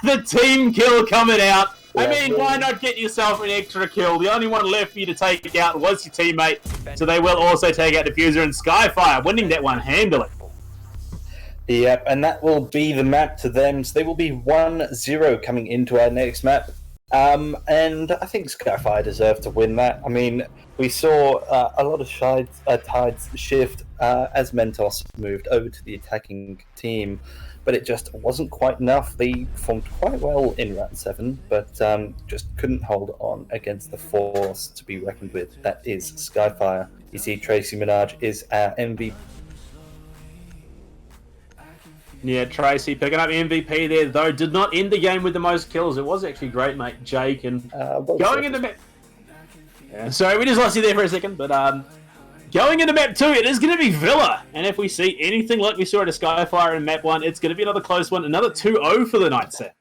S1: the team kill coming out. I mean, why not get yourself an extra kill? The only one left for you to take out was your teammate. So they will also take out diffuser and Skyfire, winning that one handily.
S2: Yep, and that will be the map to them. So they will be 1-0 coming into our next map. And I think Skyfire deserved to win that. I mean, we saw a lot of tides shift as Mentos moved over to the attacking team, but it just wasn't quite enough. They performed quite well in round 7, but just couldn't hold on against the force to be reckoned with. That is Skyfire. You see Tracy Minaj is our MVP.
S1: Yeah, Tracy picking up MVP there, though did not end the game with the most kills. It was actually Great Mate Jake, and going into map. Yeah, sorry, we just lost you there for a second, but going into map 2, it is going to be Villa, and if we see anything like we saw at a Skyfire in map 1, it's going to be another close one, another 2-0 for the night set.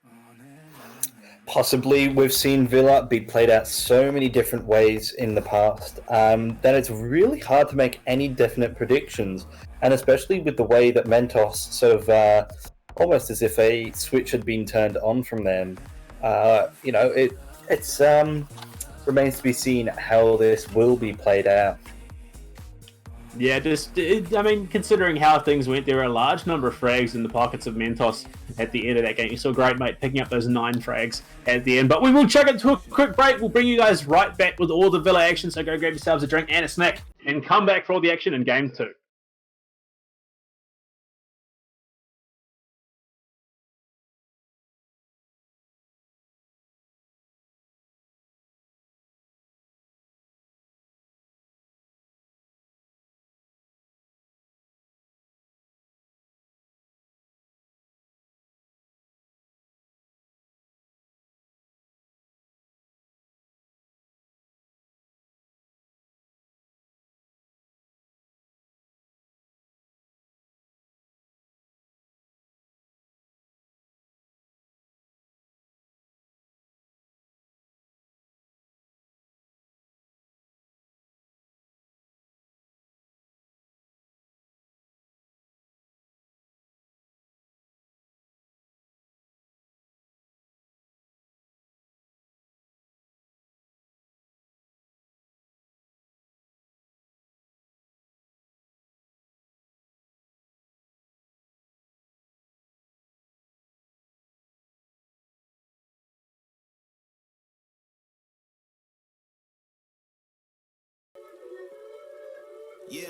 S2: Possibly, we've seen Villa be played out so many different ways in the past that it's really hard to make any definite predictions. And especially with the way that Mentos sort of, almost as if a switch had been turned on from them, it's remains to be seen how this will be played out.
S1: Yeah, considering how things went, there were a large number of frags in the pockets of Mentos at the end of that game. You saw Great Mate picking up those 9 frags at the end. But we will chuck it to a quick break. We'll bring you guys right back with all the Villa action, so go grab yourselves a drink and a snack and come back for all the action in Game 2.
S3: Yeah.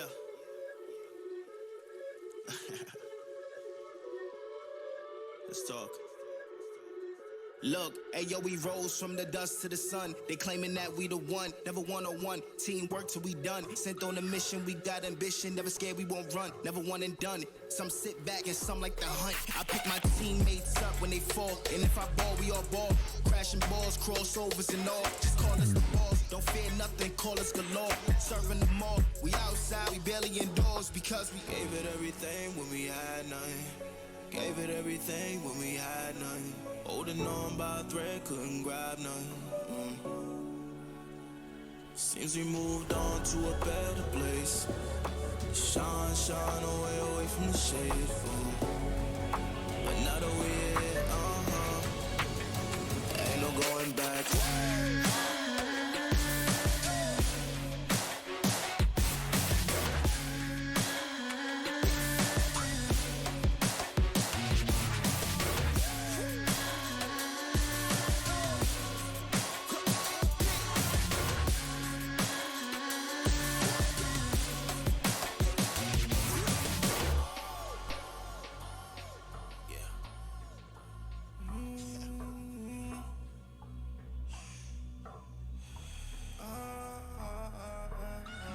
S3: Let's talk. Look, ayo, we rose from the dust to the sun. They claiming that we the one, never one-on-one. Teamwork till we done. Sent on a mission, we got ambition. Never scared, we won't run. Never one and done. Some sit back and some like the hunt. I pick my teammates up when they fall. And if I ball, we all ball. Crashing balls, crossovers and all. Just call us the balls. Don't fear nothing, call us galore. Serving them all. We outside, we barely indoors because we gave it everything when we had nothing. Gave it everything when we had nothing. Holding on by a thread, couldn't grab nothing. Seems we moved on to a better place. Shine, shine away from the shade. But now that we're here, ain't no going back.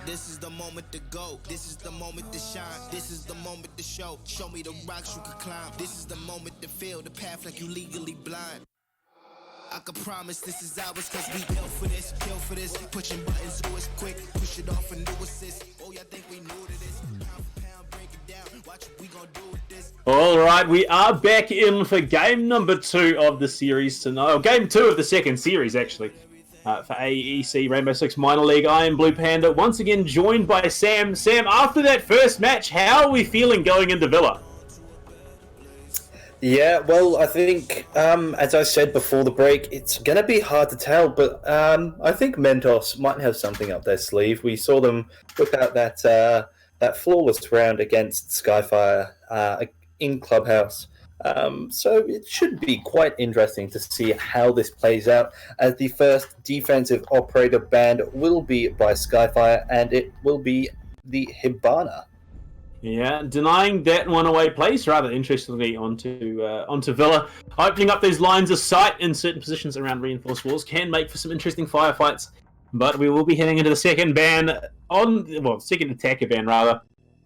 S3: This is the moment to go. This is the moment to shine. This is the moment to show. Show me the rocks you could climb. This is the moment to feel the path like you legally blind. I can promise this is ours cause we built for this, kill for this. Pushing buttons, do it quick. Push it off and do assist. Oh, y'all think we new to this? Pound for pound, break it down. Watch what we gonna do with this.
S1: All right, we are back in for game number 2 of the series tonight. Or game 2 of the second series, actually. For AEC Rainbow Six Minor League, I am Bluepanda, once again joined by Sam. Sam, after that first match, how are we feeling going into Villa?
S2: Yeah, well, I think, as I said before the break, it's going to be hard to tell, but I think Mentos might have something up their sleeve. We saw them whip out that flawless round against Skyfire in Clubhouse. So it should be quite interesting to see how this plays out, as the first defensive operator banned will be by Skyfire, and it will be the Hibana.
S1: Yeah, denying that one away place, rather interestingly, onto Villa. Opening up those lines of sight in certain positions around reinforced walls can make for some interesting firefights, but we will be heading into the second second attacker ban, rather.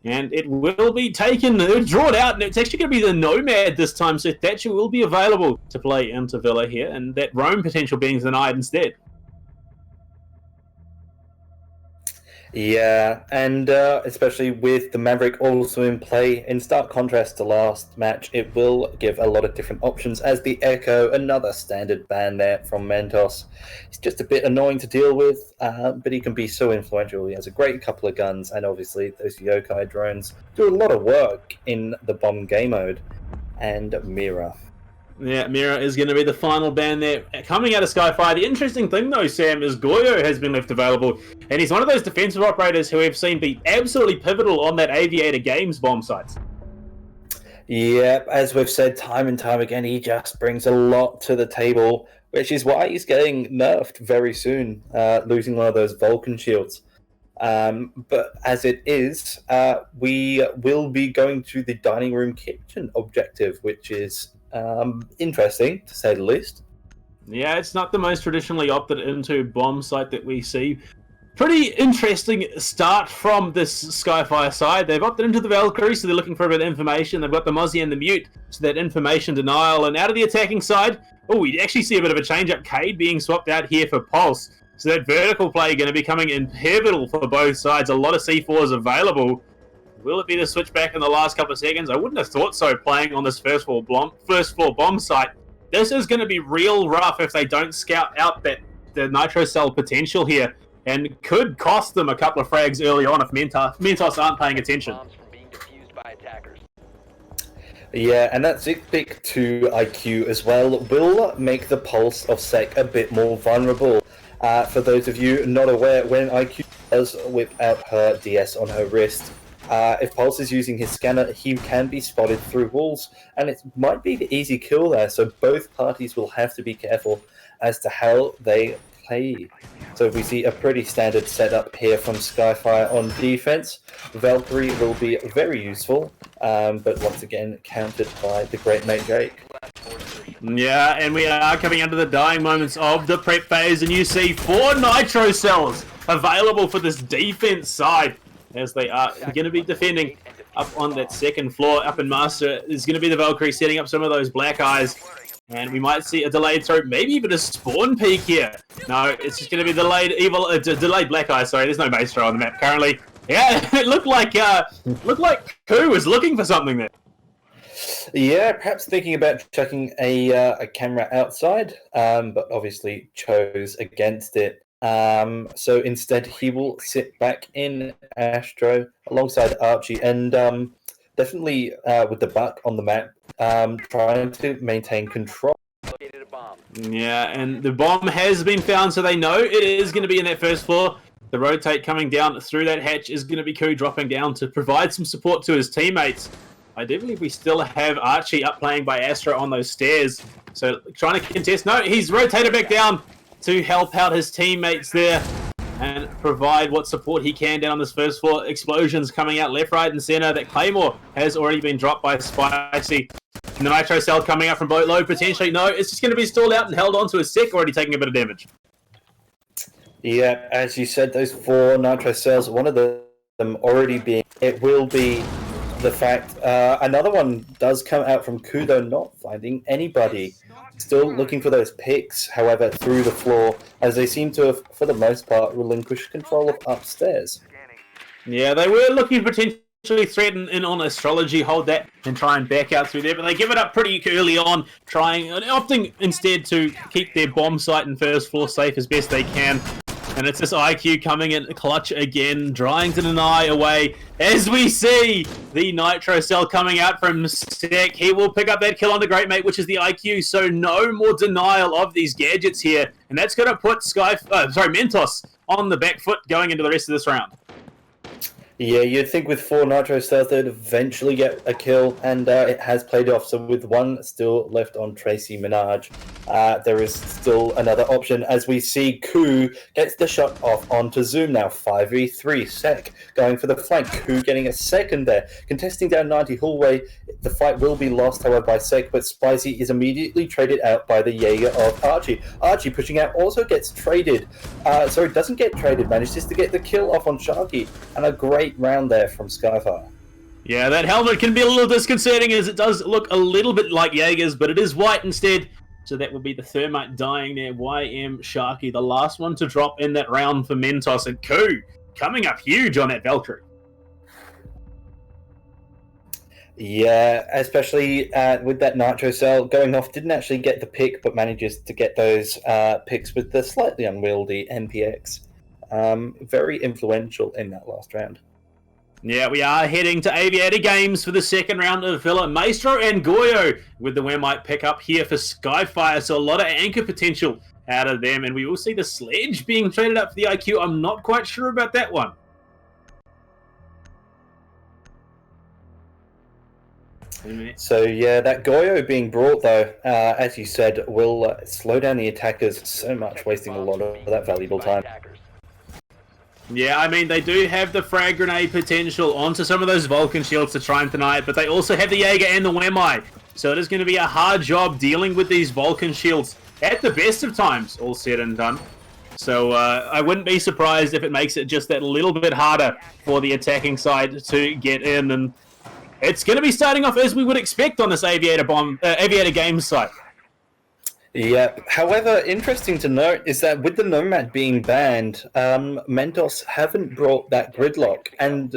S1: And it will be taken, drawn out, and it's actually going to be the Nomad this time, so Thatcher will be available to play into Villa here, and that roam potential being denied instead.
S2: Yeah, and especially with the Maverick also in play, in stark contrast to last match, it will give a lot of different options, as the Echo, another standard ban there from Mentos. He's just a bit annoying to deal with, but he can be so influential. He has a great couple of guns, and obviously those yokai drones do a lot of work in the bomb game mode. And Mira.
S1: Yeah, Mira is going to be the final ban there. Coming out of Skyfire, the interesting thing though, Sam, is Goyo has been left available, and he's one of those defensive operators who we've seen be absolutely pivotal on that Aviator Games bomb sites.
S2: Yeah, as we've said time and time again, he just brings a lot to the table, which is why he's getting nerfed very soon, losing one of those Vulcan shields. But as it is, we will be going to the dining room kitchen objective, which is interesting, to say the least.
S1: Yeah, it's not the most traditionally opted into bomb site that we see. Pretty interesting start from this Skyfire side. They've opted into the Valkyrie, so they're looking for a bit of information. They've got the Mozzie and the Mute, so that information denial. And out of the attacking side, we actually see a bit of a change-up. Cade being swapped out here for Pulse. So that vertical play going to be coming in pivotal for both sides. A lot of C4s available. Will it be the switchback in the last couple of seconds? I wouldn't have thought so, playing on this first floor bomb site. This is going to be real rough if they don't scout out the Nitro Cell potential here, and could cost them a couple of frags early on if Mentos aren't paying attention.
S2: Yeah, and that Zic-Pick 2 IQ as well will make the Pulse of Sec a bit more vulnerable. For those of you not aware, when IQ does whip out her DS on her wrist, if Pulse is using his scanner, he can be spotted through walls, and it might be the easy kill there, so both parties will have to be careful as to how they play. So we see a pretty standard setup here from Skyfire on defense. Valkyrie will be very useful, but once again countered by the great mate Jake.
S1: Yeah, and we are coming under the dying moments of the prep phase, and you see 4 Nitro Cells available for this defense side, as they are going to be defending up on that second floor. Up in Master is going to be the Valkyrie setting up some of those black eyes, and we might see a delayed throw, maybe even a spawn peek here. No, it's just going to be delayed delayed black eyes. Sorry, there's no Maestro on the map currently. Yeah, it looked like Ku was looking for something there.
S2: Yeah, perhaps thinking about chucking a camera outside, but obviously chose against it. So instead, he will sit back in Astro alongside Archie, and definitely with the buck on the map, trying to maintain control.
S1: Yeah, and the bomb has been found, so they know it is going to be in that first floor. The rotate coming down through that hatch is going to be Ku dropping down to provide some support to his teammates. I do believe we still have Archie up playing by Astro on those stairs. So trying to contest. No, he's rotated back down to help out his teammates there and provide what support he can down on this first floor. Explosions coming out left, right, and center. That Claymore has already been dropped by Spicy. And the Nitro Cell coming up from low potentially. No, it's just going to be stalled out and held onto a sec, already taking a bit of damage.
S2: Yeah, as you said, those 4 Nitro Cells, one of them already being... It will be the fact another one does come out from Ku, though not finding anybody. Still looking for those picks, however, through the floor, as they seem to have, for the most part, relinquished control of upstairs.
S1: Yeah, they were looking to potentially threaten in on Astrology, hold that, and try and back out through there, but they give it up pretty early on, opting instead to keep their bomb site and first floor safe as best they can. And it's this IQ coming in clutch again, trying to deny away. As we see the Nitro Cell coming out from Sec, he will pick up that kill on the Great Mate, which is the IQ. So no more denial of these gadgets here, and that's going to put Mentos on the back foot going into the rest of this round.
S2: Yeah, you'd think with 4 Nitro Cells they'd eventually get a kill, and it has played off. So with 1 still left on Tracy Minaj, there is still another option as we see Ku gets the shot off onto Zoom now. 5v3, Sec going for the flank. Ku getting a second there. Contesting down 90 hallway. The fight will be lost, however, by Sec, but Spicy is immediately traded out by the Jaeger of Archie. Archie pushing out also gets traded. Doesn't get traded, manages to get the kill off on Sharky, and a great round there from Skyfire.
S1: Yeah, that helmet can be a little disconcerting as it does look a little bit like Jaeger's, but it is white instead. So that would be the Thermite dying there. YM Sharky, the last one to drop in that round for Mentos, and Ku coming up huge on that Valkyrie.
S2: Yeah, especially with that Nitro Cell going off, didn't actually get the pick, but manages to get those picks with the slightly unwieldy MPX. Very influential in that last round.
S1: Yeah, we are heading to Aviator Games for the second round of Villa. Maestro and Goyo with the Wehrmite pick up here for Skyfire, so a lot of anchor potential out of them, and we will see the Sledge being traded up for the IQ. I'm not quite sure about that one.
S2: So yeah, that Goyo being brought though, as you said, will slow down the attackers so much, wasting a lot of that valuable time.
S1: Yeah, I mean, they do have the frag grenade potential onto some of those Vulcan shields to try and deny it, but they also have the Jaeger and the Wehrmite. So it is going to be a hard job dealing with these Vulcan shields at the best of times, all said and done. So I wouldn't be surprised if it makes it just that little bit harder for the attacking side to get in, and it's going to be starting off as we would expect on this Aviator Games site.
S2: Yeah, however, interesting to note is that with the Nomad being banned, Mentos haven't brought that gridlock, and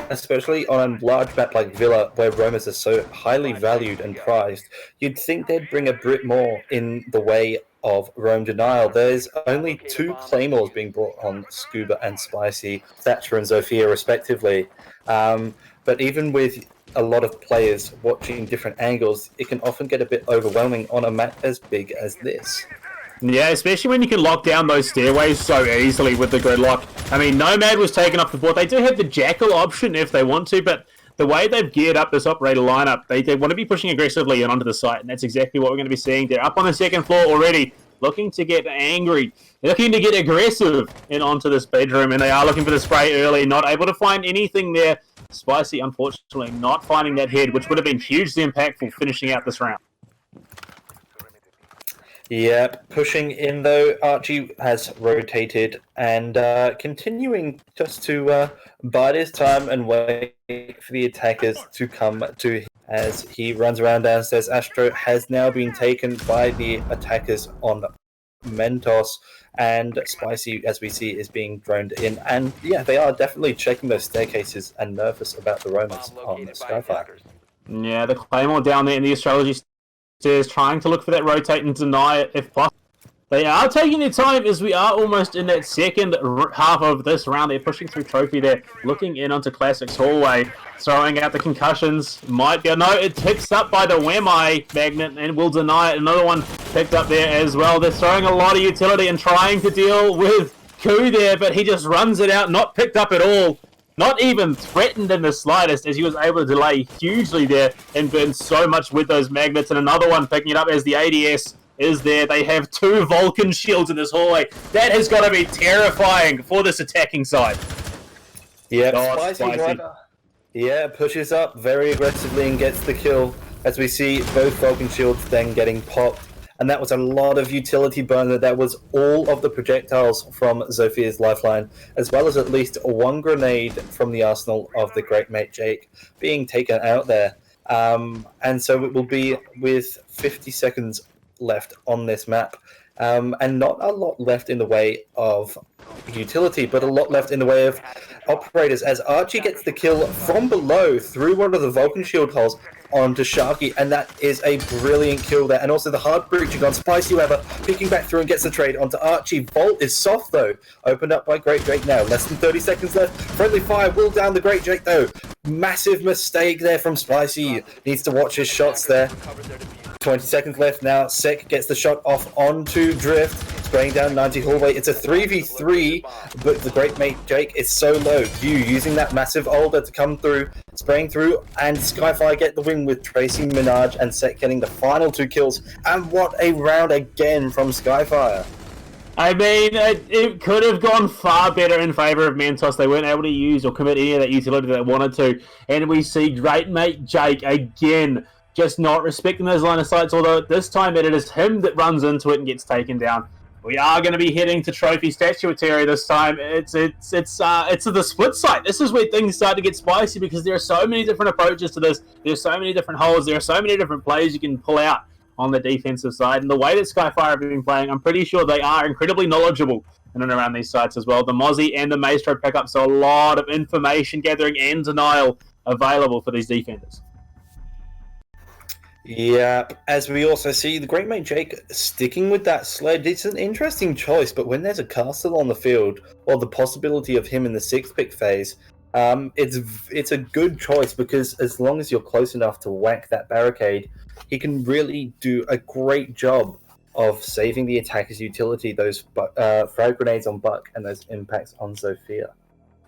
S2: especially on a large map like Villa, where roamers are so highly valued and prized, you'd think they'd bring a bit more in the way of roam denial. There's only 2 Claymores being brought on Scuba and Spicy, Thatcher and Zofia respectively, but even with a lot of players watching different angles, it can often get a bit overwhelming on a map as big as this.
S1: Yeah, especially when you can lock down those stairways so easily with the gridlock. I mean, Nomad was taken off the board. They do have the Jackal option if they want to, but the way they've geared up this operator lineup, they want to be pushing aggressively and onto the site, and that's exactly what we're going to be seeing. They're up on the second floor already. looking to get angry, looking to get aggressive and onto this bedroom, and they are looking for the spray early, not able to find anything there. Spicy, unfortunately, not finding that head, which would have been hugely impactful finishing out this round.
S2: Yep, pushing in though, Archie has rotated and continuing just to bide his time and wait for the attackers to come to him. As he runs around downstairs, Astro has now been taken by the attackers on Mentos, and Spicy, as we see, is being droned in. And yeah, they are definitely checking those staircases and nervous about the Romans on Skyfire.
S1: Yeah, the Claymore down there in the astrology stairs, trying to look for that rotate and deny it if possible. They are taking their time as we are almost in that second half of this round. They're pushing through Trophy there, looking in onto Classic's hallway, throwing out the concussions. Might be, no, it's picked up by the Wemai magnet and will deny it. Another one picked up there as well. They're throwing a lot of utility and trying to deal with Ku there, but he just runs it out, not picked up at all. Not even threatened in the slightest, as he was able to delay hugely there and burn so much with those magnets. And another one picking it up as the ADS is there. They have 2 Vulcan shields in this hallway. That has got to be terrifying for this attacking side.
S2: Yeah,
S1: Spicy.
S2: Yeah, pushes up very aggressively and gets the kill, as we see both Vulcan shields then getting popped. And that was a lot of utility burn. That was all of the projectiles from Zophia's lifeline, as well as at least 1 grenade from the arsenal of the Great Mate Jake being taken out there. And so it will be with 50 seconds left on this map, and not a lot left in the way of utility, but a lot left in the way of operators, as Archie gets the kill from below through one of the Vulcan shield holes onto Sharky, and that is a brilliant kill there. And also the hard breaching on Spicy, however, peeking back through and gets the trade onto Archie. Vault is soft though, opened up by Great Jake now. Less than 30 seconds left. Friendly fire will down the Great Jake though. Massive mistake there from Spicy. Needs to watch his shots there. 20 seconds left now. Sek gets the shot off onto Drift, spraying down 90 hallway. It's a 3v3, but the Great Mate Jake is so low. You using that massive older to come through, spraying through, and Skyfire get the win with Tracy Minaj and Sek getting the final 2 kills. And what a round again from Skyfire.
S1: I mean, it could have gone far better in favour of Mentos. They weren't able to use or commit any of that utility they wanted to. And we see Great Mate Jake again, just not respecting those line of sights, although this time it is him that runs into it and gets taken down. We are going to be heading to Trophy Statuary this time. It's the split site. This is where things start to get spicy, because there are so many different approaches to this. There are so many different holes. There are so many different plays you can pull out on the defensive side. And the way that Skyfire have been playing, I'm pretty sure they are incredibly knowledgeable in and around these sites as well. The Mozzie and the Maestro pick up so a lot of information gathering and denial available for these defenders.
S2: Yeah, as we also see, the Great Mate Jake sticking with that sled. It's an interesting choice, but when there's a castle on the field, or the possibility of him in the 6th pick phase, it's a good choice, because as long as you're close enough to whack that barricade, he can really do a great job of saving the attacker's utility, those frag grenades on Buck and those impacts on Zofia.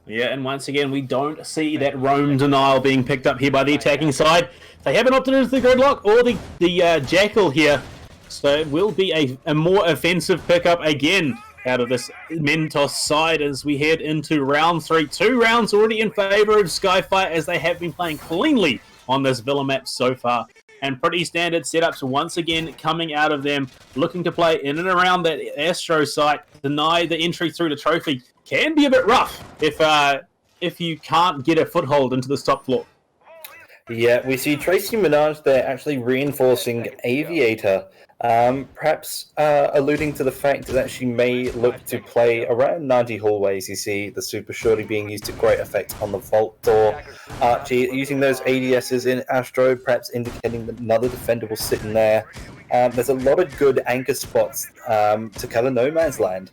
S1: Yeah, and once again, we don't see that roam denial being picked up here by the attacking side. They haven't opted into the gridlock or the Jackal here, so it will be a more offensive pickup again out of this Mentos side as we head into round 3. 2 rounds already in favour of Skyfire, as they have been playing cleanly on this Villa map so far. And pretty standard setups once again coming out of them, looking to play in and around that Astro site. Deny the entry through the Trophy can be a bit rough if you can't get a foothold into the top floor.
S2: Yeah, we see Tracy Minaj there actually reinforcing Aviator, perhaps alluding to the fact that she may look to play around 90 hallways. You see the Super Shorty being used to great effect on the Vault Door. Archie using those ADSs in Astro, perhaps indicating that another defender will sit in there. There's a lot of good anchor spots to cover no man's land.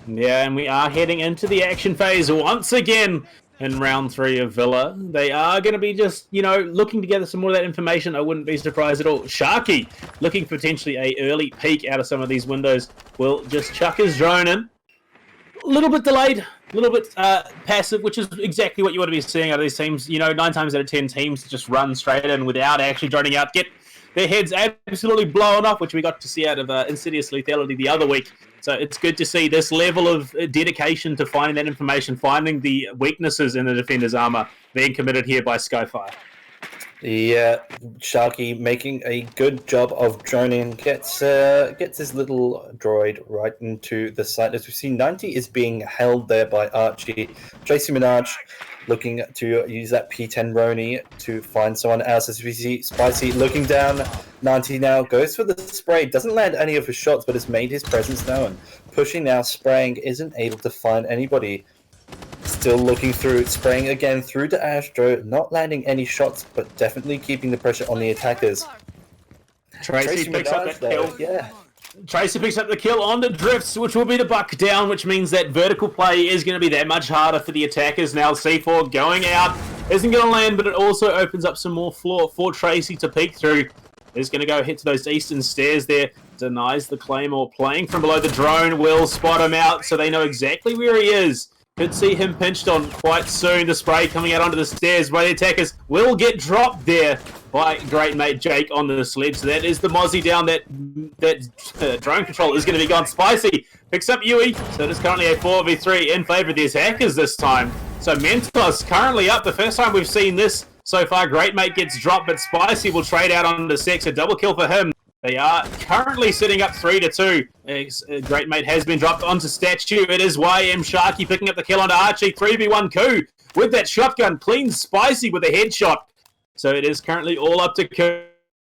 S1: Yeah, and we are heading into the action phase once again in round 3 of Villa. They are going to be just, looking to gather some more of that information. I wouldn't be surprised at all. Sharky, looking for potentially a early peek out of some of these windows, will just chuck his drone in. A little bit delayed, a little bit passive, which is exactly what you want to be seeing out of these teams. 9 times out of 10 teams just run straight in without actually droning out. Get their heads absolutely blown off, which we got to see out of Insidious Lethality the other week. So it's good to see this level of dedication to finding that information, finding the weaknesses in the defender's armor being committed here by Skyfire.
S2: Yeah, Sharky making a good job of droning, gets his little droid right into the site. As we see, 90 is being held there by Archie. Tracy Minaj looking to use that P10 Roni to find someone else. As we see, Spicy looking down. 90 now goes for the spray. Doesn't land any of his shots, but has made his presence known. Pushing now, spraying, isn't able to find anybody. Still looking through, spraying again through to Astro, not landing any shots, but definitely keeping the pressure on the attackers.
S1: Tracy picks up that kill.
S2: Yeah.
S1: Tracy picks up the kill on the drifts, which will be the buck down, which means that vertical play is going to be that much harder for the attackers. Now C4 going out, isn't going to land, but it also opens up some more floor for Tracy to peek through. Is going to go hit to those eastern stairs there, denies the Claymore, playing from below the drone, will spot him out, so they know exactly where he is. Could see him pinched on quite soon. The spray coming out onto the stairs by the attackers will get dropped there by great mate Jake on the sledge. So that is the Mozzie down. That drone control is going to be gone. Spicy picks up Yui. So it is currently a 4v3 in favour of the attackers this time. So Mentos currently up. The first time we've seen this so far. Great mate gets dropped, but Spicy will trade out onto Sex. A double kill for him. They are currently sitting up 3-2. Great mate has been dropped onto Statue. It is YM Sharky picking up the kill onto Archie. 3v1 Koo with that shotgun. Clean Spicy with a headshot. So it is currently all up to Koo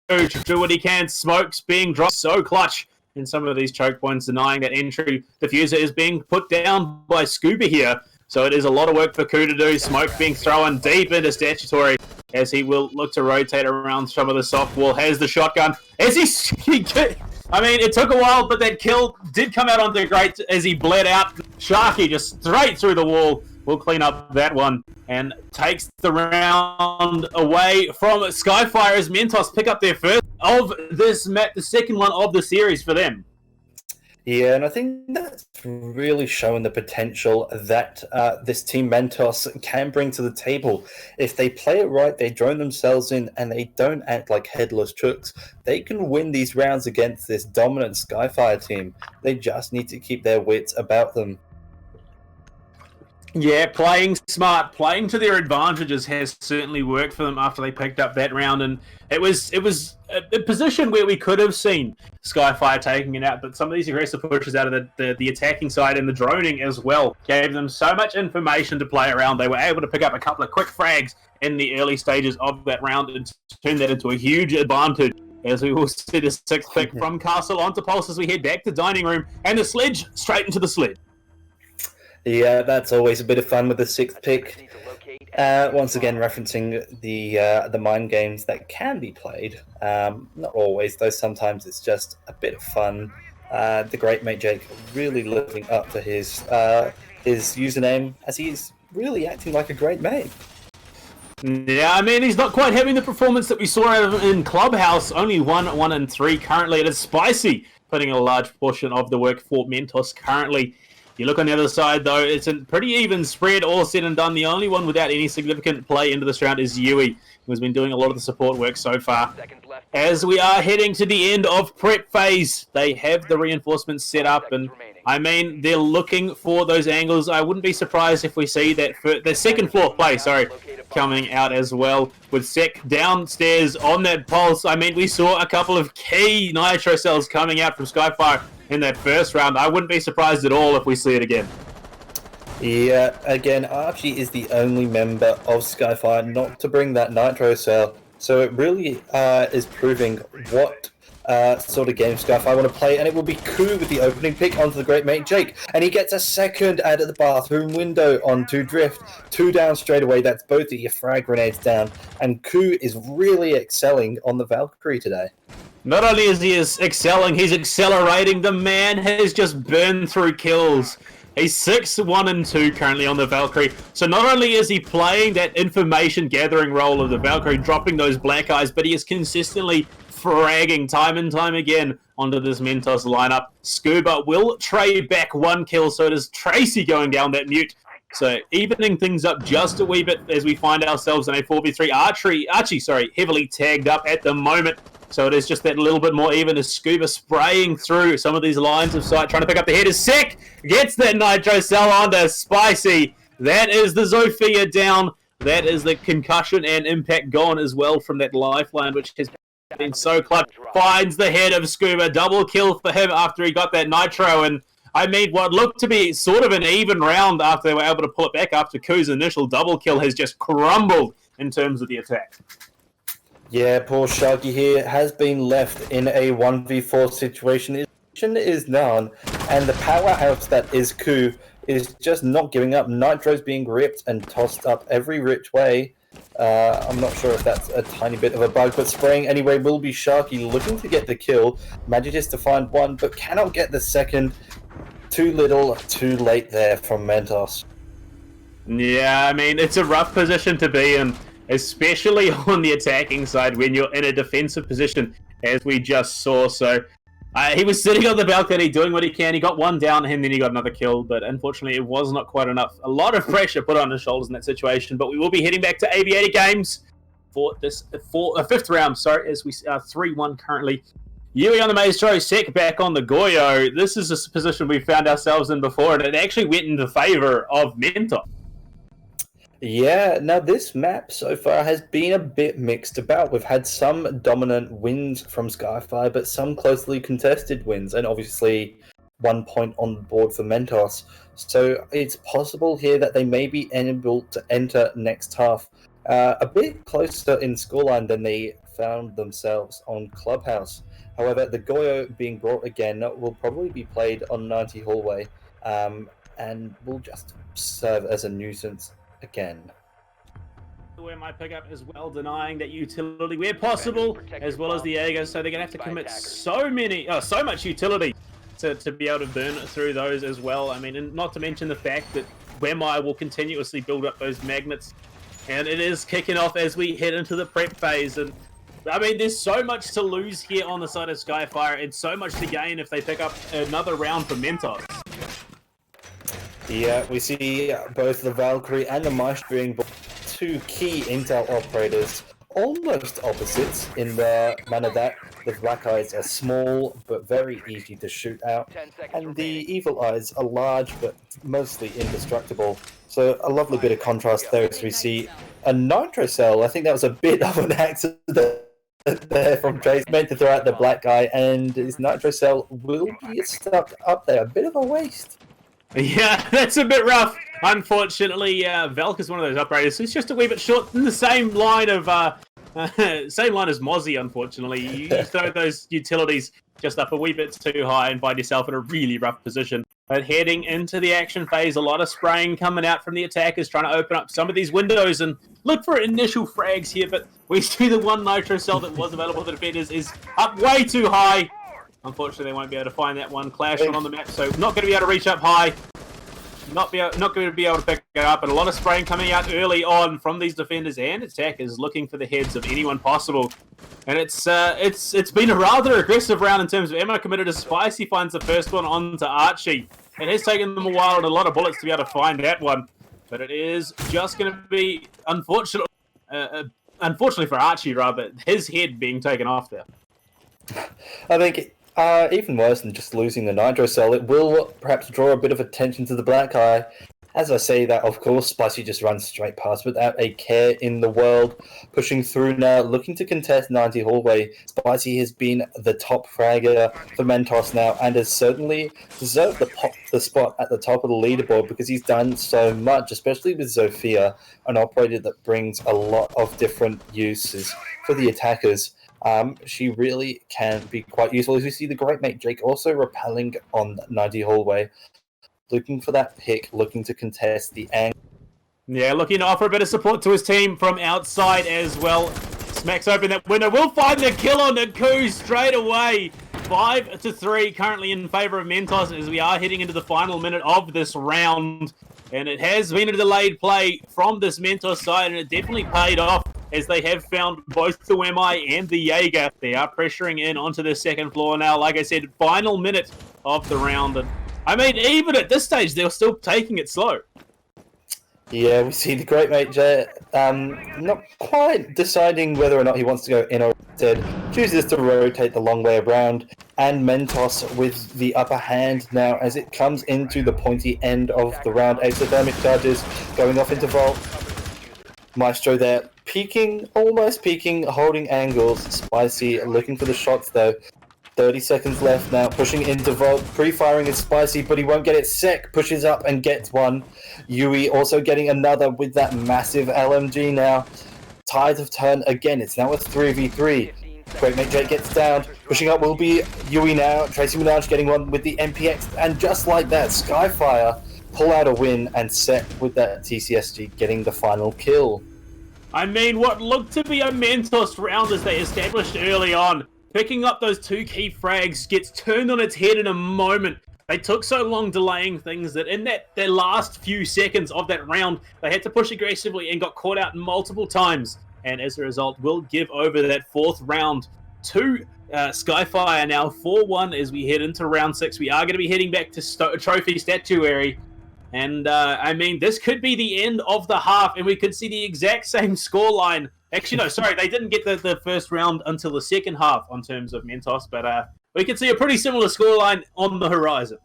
S1: to do what he can. Smokes being dropped. So clutch in some of these choke points, denying that entry. Diffuser is being put down by Scuba here. So it is a lot of work for Koo to do. Smoke being thrown deep into Statutory as he will look to rotate around some of the soft wall. Has the shotgun. As I mean, it took a while, but that kill did come out onto Great as he bled out. Sharky just straight through the wall. Will clean up that one and takes the round away from Skyfire as Mentos pick up their first of this map, the second one of the series for them.
S2: Yeah, and I think that's really showing the potential that this team Mentos can bring to the table. If they play it right, they drone themselves in, and they don't act like headless chooks, they can win these rounds against this dominant Skyfire team. They just need to keep their wits about them.
S1: Yeah, playing smart, playing to their advantages has certainly worked for them after they picked up that round, and it was a position where we could have seen Skyfire taking it out, but some of these aggressive pushes out of the attacking side and the droning as well gave them so much information to play around. They were able to pick up a couple of quick frags in the early stages of that round and turn that into a huge advantage. As we will see the sixth pick from Castle onto Pulse as we head back to Dining Room, and the sledge straight into the sled.
S2: Yeah, that's always a bit of fun with the sixth pick. Once again, referencing the mind games that can be played. Not always, though. Sometimes it's just a bit of fun. The great mate Jake really living up to his username, as he's really acting like a great mate.
S1: Yeah, I mean, he's not quite having the performance that we saw out of him in Clubhouse. Only 1-1-3 currently. It is Spicy putting a large portion of the work for Mentos currently. You look on the other side, though, it's a pretty even spread, all said and done. The only one without any significant play into this round is Yui, who has been doing a lot of the support work so far. As we are heading to the end of prep phase, they have the reinforcements set up, and I mean, they're looking for those angles. I wouldn't be surprised if we see that the second floor play, coming out as well, with Sek downstairs on that Pulse. I mean, we saw a couple of key Nitro cells coming out from Skyfire in that first round. I wouldn't be surprised at all if we see it again.
S2: Yeah, again, Archie is the only member of Skyfire not to bring that Nitro cell, so it really is proving what sort of game Skyfire want to play, and it will be Koo with the opening pick onto the great mate Jake, and he gets a second out of the bathroom window onto Drift. 2 down straight away. That's both of your frag grenades down, and Koo is really excelling on the Valkyrie today.
S1: Not only is he excelling, he's accelerating. The man has just burned through kills. He's 6-1-2 currently on the Valkyrie. So not only is he playing that information gathering role of the Valkyrie, dropping those black eyes, but he is consistently fragging time and time again onto this Mentos lineup. Scuba will trade back 1 kill, so it is Tracy going down that mute. So evening things up just a wee bit as we find ourselves in a 4v3. Archie, heavily tagged up at the moment. So it is just that little bit more even as Scuba spraying through some of these lines of sight, trying to pick up the head. As Sick gets that Nitro Cell onto Spicy. That is the Zofia down. That is the concussion and impact gone as well from that lifeline, which has been so close. Finds the head of Scuba. Double kill for him after he got that Nitro. And I mean, what looked to be sort of an even round after they were able to pull it back after Ku's initial double kill has just crumbled in terms of the attack.
S2: Yeah, poor Sharky here has been left in a 1v4 situation. His position is known, and the powerhouse that is Ku is just not giving up. Nitro's being ripped and tossed up every which way. I'm not sure if that's a tiny bit of a bug, but spraying anyway will be Sharky looking to get the kill. Manages to find one, but cannot get the second. Too little, too late there from Mentos.
S1: Yeah, I mean, it's a rough position to be in, especially on the attacking side when you're in a defensive position, as we just saw. So he was sitting on the balcony doing what he can. He got one down and then he got another kill, but unfortunately it was not quite enough. A lot of pressure put on his shoulders in that situation, but we will be heading back to Aviator Games for this fifth round, as we are 3-1 currently. Yui on the Maestro, Sek back on the Goyo. This is a position we found ourselves in before, and it actually went in the favor of Mentos.
S2: Yeah, now this map so far has been a bit mixed about. We've had some dominant wins from Skyfire, but some closely contested wins, and obviously 1 point on the board for Mentos. So it's possible here that they may be able to enter next half a bit closer in scoreline than they found themselves on Clubhouse. However, the Goyo being brought again will probably be played on 90 Hallway and will just serve as a nuisance again.
S1: Where my pickup is well denying that utility where possible, as well as the Jaeger, so they're going to have to commit so much utility to be able to burn through those as well. I mean, and not to mention the fact that Wemai will continuously build up those magnets, and it is kicking off as we head into the prep phase. And I mean, there's so much to lose here on the side of Skyfire, and so much to gain if they pick up another round for Mentos.
S2: Yeah, we see both the Valkyrie and the Maestro being two key intel operators, almost opposites in the manner that the Black Eyes are small but very easy to shoot out, and the Evil Eyes are large but mostly indestructible. So a lovely bit of contrast there as we see a Nitro Cell. I think that was a bit of an accident there from Trace, meant to throw out the black guy, and his Nitro Cell will be stuck up there. A bit of a waste.
S1: Yeah, that's a bit rough. Unfortunately, Valk is one of those operators who's just a wee bit short in the same line of same line as Mozzie. Unfortunately, you throw those utilities just up a wee bit too high and find yourself in a really rough position. But heading into the action phase, a lot of spraying coming out from the attackers, trying to open up some of these windows and look for initial frags here. But we see the one Nitro Cell that was available to the defenders is up way too high. Unfortunately, they won't be able to find that one Clash on the map, so not going to be able to reach up high. Not going to be able to pick it up, and a lot of spraying coming out early on from these defenders and attackers looking for the heads of anyone possible. And it's been a rather aggressive round in terms of ammo committed as Spicy finds the first one onto Archie. It has taken them a while and a lot of bullets to be able to find that one, but it is just going to be unfortunately for Archie, rather, his head being taken off there.
S2: I think even worse than just losing the Nitro Cell, it will perhaps draw a bit of attention to the Black Eye. As I say that, of course, Spicy just runs straight past without a care in the world. Pushing through now, looking to contest 90 Hallway. Spicy has been the top fragger for Mentos now, and has certainly deserved the spot at the top of the leaderboard because he's done so much, especially with Zofia, an operator that brings a lot of different uses for the attackers. She really can be quite useful. As we see the great mate Jake also rappelling on 90 Hallway, looking for that pick, looking to contest the angle.
S1: Yeah, looking to offer a bit of support to his team from outside as well. Smacks open that window. We'll find the kill on the coup straight away. 5-3 currently in favour of Mentos as we are heading into the final minute of this round. And it has been a delayed play from this Mentos side, and it definitely paid off as they have found both the Wemai and the Jaeger. They are pressuring in onto the second floor now. Like I said, final minute of the round. And I mean, even at this stage, they're still taking it slow.
S2: Yeah, we see the great mate Jay not quite deciding whether or not he wants to go in or instead chooses to rotate the long way around, and Mentos with the upper hand now as it comes into the pointy end of the round. Exothermic charges going off into Vault. Maestro there, peeking, almost peeking, holding angles. Spicy looking for the shots though. 30 seconds left now, pushing into Vault, pre-firing is Spicy, but he won't get it. Sec pushes up and gets one. Yui also getting another with that massive LMG now. Tide of turn again, it's now a 3v3. Great Mate Jake gets down, pushing up will be Yui now. Tracy Minaj getting one with the MPX, and just like that, Skyfire pull out a win, and Sec with that TCSG getting the final kill.
S1: I mean, what looked to be a Mentos round as they established early on, picking up those 2 key frags, gets turned on its head in a moment. They took so long delaying things that in their last few seconds of that round, they had to push aggressively and got caught out multiple times. And as a result, will give over that 4th round to Skyfire now 4-1 as we head into round 6. We are going to be heading back to Trophy Statuary. And, I mean, this could be the end of the half, and we could see the exact same scoreline. Actually, no, sorry, they didn't get the first round until the second half on terms of Mentos, but we could see a pretty similar scoreline on the horizon.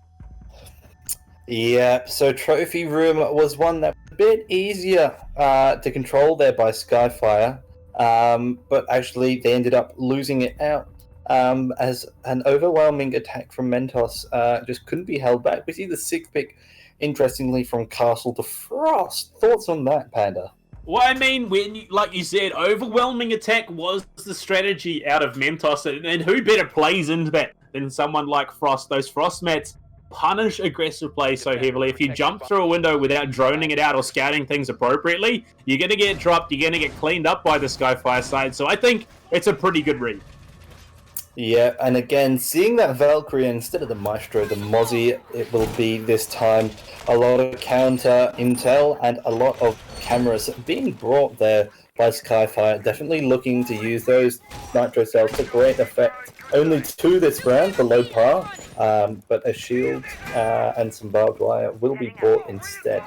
S2: Yeah, so Trophy Room was one that was a bit easier to control there by Skyfire, but actually they ended up losing it out as an overwhelming attack from Mentos just couldn't be held back. We see the 6th pick, interestingly, from Castle to Frost. Thoughts on that, Panda?
S1: Well, I mean, like you said, overwhelming attack was the strategy out of Mentos, and who better plays into that than someone like Frost? Those Frost mats punish aggressive play so heavily. If you jump through a window without droning it out or scouting things appropriately, you're going to get dropped, you're going to get cleaned up by the Skyfire side, so I think it's a pretty good read.
S2: Yeah, and again, seeing that Valkyrie instead of the Maestro, the Mozzie, it will be this time a lot of counter intel and a lot of cameras being brought there by Skyfire. Definitely looking to use those Nitro cells to great effect. Only 2 this round below par, but a shield and some barbed wire will be brought instead.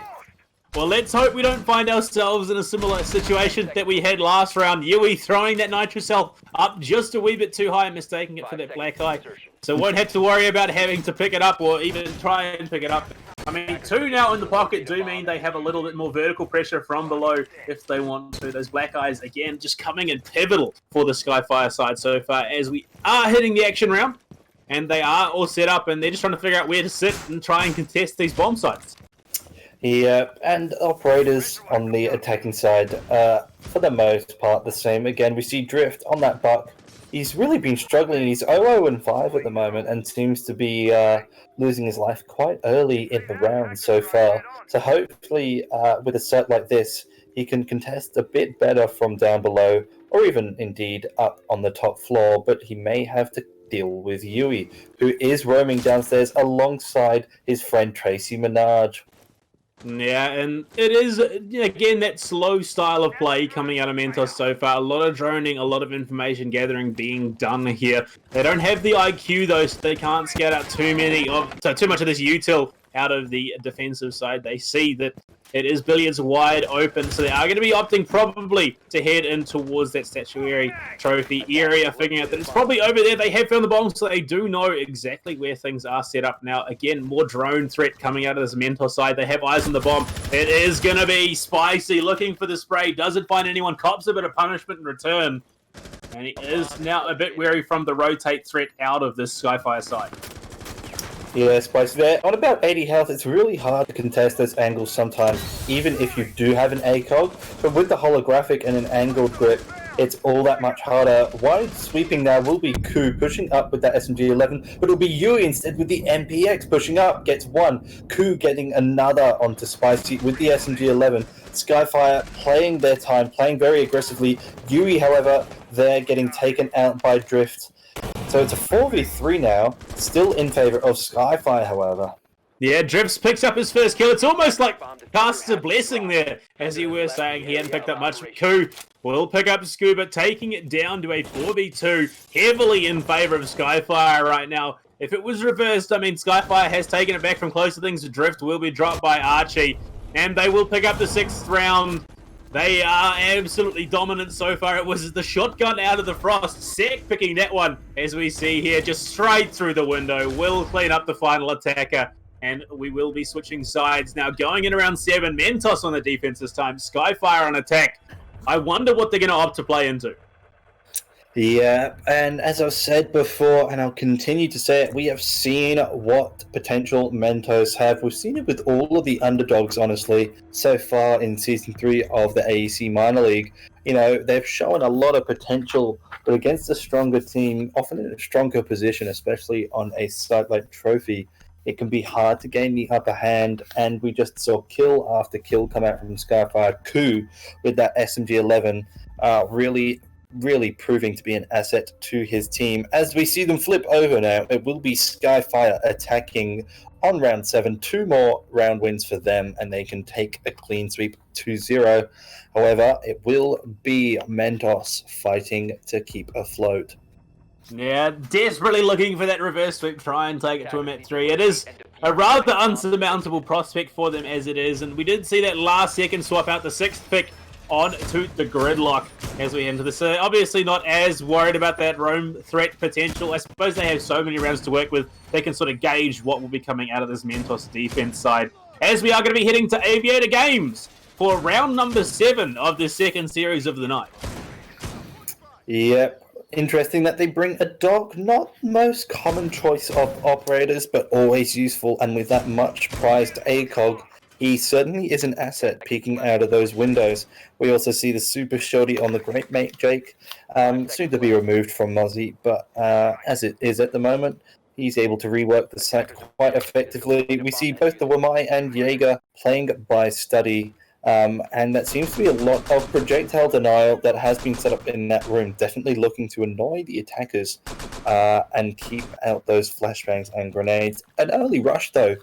S1: Well, let's hope we don't find ourselves in a similar situation that we had last round. Yui throwing that Nitro Cell up just a wee bit too high and mistaking it for that black eye. So won't have to worry about having to pick it up or even try and pick it up. I mean, 2 now in the pocket do mean they have a little bit more vertical pressure from below if they want to. Those black eyes, again, just coming in pivotal for the Skyfire side so far as we are hitting the action round. And they are all set up and they're just trying to figure out where to sit and try and contest these bomb sites.
S2: Yeah, and operators on the attacking side, for the most part, the same. Again, we see Drift on that buck. He's really been struggling. He's 0-5 at the moment and seems to be losing his life quite early in the round so far. So hopefully, with a set like this, he can contest a bit better from down below, or even indeed up on the top floor, but he may have to deal with Yui, who is roaming downstairs alongside his friend Tracy Minaj.
S1: Yeah, and it is, again, that slow style of play coming out of Mentos so far. A lot of droning, a lot of information gathering being done here. They don't have the IQ, though, so they can't scout out too much of this util out of the defensive side. They see that it is billiards wide open, so they are going to be opting probably to head in towards that statuary trophy area, figuring out that it's probably over there. They have found the bomb, so they do know exactly where things are set up now. Again, more drone threat coming out of this Mentos side. They have eyes on the bomb. It is going to be Spicy looking for the spray. Doesn't find anyone. Cops a bit of punishment in return. And he is now a bit wary from the rotate threat out of this Skyfire side.
S2: Yeah, Spicy there. On about 80 health, it's really hard to contest those angles sometimes, even if you do have an ACOG. But with the holographic and an angled grip, it's all that much harder. Wide sweeping now will be Ku pushing up with that SMG-11, but it'll be Yui instead with the MPX pushing up, gets one. Ku getting another onto Spicy with the SMG-11. Skyfire playing their time, playing very aggressively. Yui, however, they're getting taken out by Drift. So it's a 4v3 now, still in favor of Skyfire, however.
S1: Yeah, Drips picks up his first kill. It's almost like casts a blessing there, as you were saying. He hadn't picked up much. Ku will pick up Scuba, taking it down to a 4v2, heavily in favor of Skyfire right now. If it was reversed, I mean, Skyfire has taken it back from closer things. Drift will be dropped by Archie, and they will pick up the 6th round. They are absolutely dominant so far. It was the shotgun out of the frost. Sek picking that one, as we see here, just straight through the window. Will clean up the final attacker, and we will be switching sides now. Going in around 7, Mentos on the defense this time. Skyfire on attack. I wonder what they're going to opt to play into.
S2: Yeah, and as I've said before, and I'll continue to say it, we have seen what potential Mentos have. We've seen it with all of the underdogs, honestly, so far in Season 3 of the AEC Minor League. You know, they've shown a lot of potential, but against a stronger team, often in a stronger position, especially on a site like Trophy, it can be hard to gain the upper hand, and we just saw kill after kill come out from Skyfire. Coup with that SMG-11 really proving to be an asset to his team. As we see them flip over now, it will be Skyfire attacking on round 7. 2 more round wins for them, and they can take a clean sweep 2-0. However, it will be Mentos fighting to keep afloat.
S1: Yeah, desperately looking for that reverse sweep, try and take it to him at 3. It is a rather unsurmountable prospect for them as it is, and we did see that last second swap out the 6th pick on to the gridlock as we enter this. Obviously not as worried about that roam threat potential. I suppose they have so many rounds to work with, they can sort of gauge what will be coming out of this Mentos defense side. As we are going to be heading to Aviator Games for round number 7 of the second series of the night.
S2: Yep. Interesting that they bring a dog, not most common choice of operators, but always useful, and with that much prized ACOG, he certainly is an asset peeking out of those windows. We also see the super shorty on the great mate Jake, soon to be removed from Mozzie, but as it is at the moment, he's able to rework the site quite effectively. We see both the Wamai and Jaeger playing by study, and that seems to be a lot of projectile denial that has been set up in that room, definitely looking to annoy the attackers and keep out those flashbangs and grenades. An early rush, though,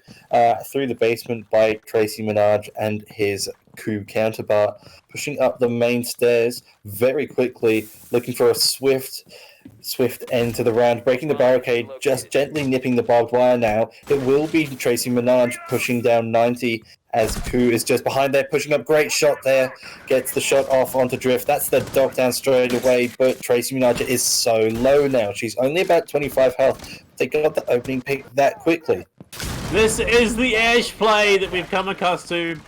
S2: through the basement by Tracy Minaj and his Coup counterpart, pushing up the main stairs very quickly, looking for a swift end to the round, breaking the barricade, just gently nipping the barbed wire now. It will be Tracy Minaj pushing down 90 as Coup is just behind there, pushing up. Great shot there, gets the shot off onto Drift. That's the dog down straight away, but Tracy Minaj is so low now. She's only about 25 health. They got the opening pick that quickly.
S1: This is the Ash play that we've come accustomed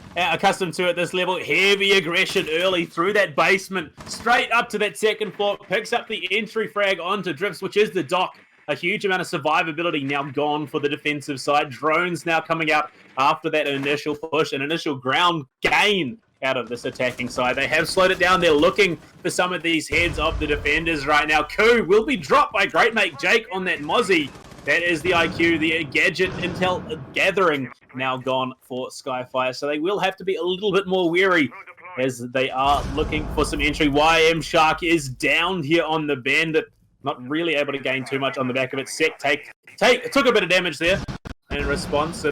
S1: to at this level. Heavy aggression early through that basement, straight up to that second floor, picks up the entry frag onto Drifts, which is the dock. A huge amount of survivability now gone for the defensive side. Drones now coming out after that initial push, an initial ground gain out of this attacking side. They have slowed it down. They're looking for some of these heads of the defenders right now. Coup will be dropped by great mate Jake on that Mozzie. That is the IQ, the gadget intel gathering now gone for Skyfire. So they will have to be a little bit more wary as they are looking for some entry. YM Shark is down here on the Bandit, not really able to gain too much on the back of it. Sek took a bit of damage there in response.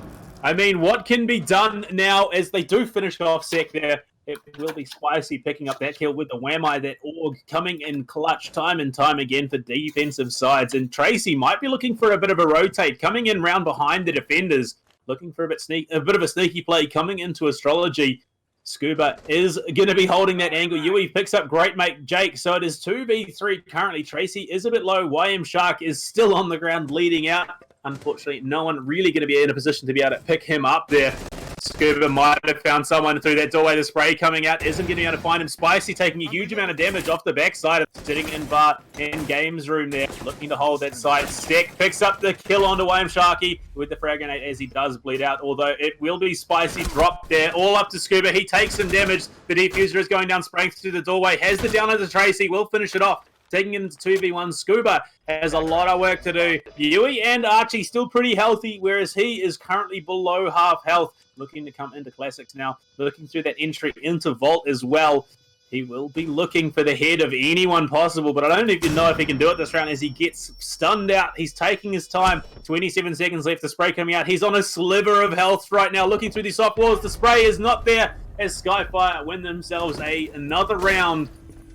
S1: I mean, what can be done now as they do finish off Sek there? It will be Spicy picking up that kill with the Whammy, that Org coming in clutch time and time again for defensive sides. And Tracy might be looking for a bit of a rotate, coming in round behind the defenders, looking for a bit of a sneaky play coming into Astrology. Scuba is going to be holding that angle. Yui picks up great mate Jake, so it is 2v3 currently. Tracy is a bit low. YM Shark is still on the ground leading out. Unfortunately, no one really going to be in a position to be able to pick him up there. Scuba might have found someone through that doorway. The spray coming out isn't going to be able to find him. Spicy taking a huge amount of damage off the backside. Sitting in bar in games room there, looking to hold that side. Sek picks up the kill onto YM Sharky with the frag grenade as he does bleed out. Although it will be Spicy dropped there, all up to Scuba. He takes some damage. The defuser is going down, spraying through the doorway. Has the down to Tracy. Will finish it off. Taking him to 2v1. Scuba has a lot of work to do. Yui and Archie still pretty healthy, whereas he is currently below half health. Looking to come into Classics now. Looking through that entry into Vault as well. He will be looking for the head of anyone possible, but I don't even know if he can do it this round as he gets stunned out. He's taking his time. 27 seconds left. The spray coming out. He's on a sliver of health right now. Looking through the soft walls. The spray is not there as Skyfire win themselves another round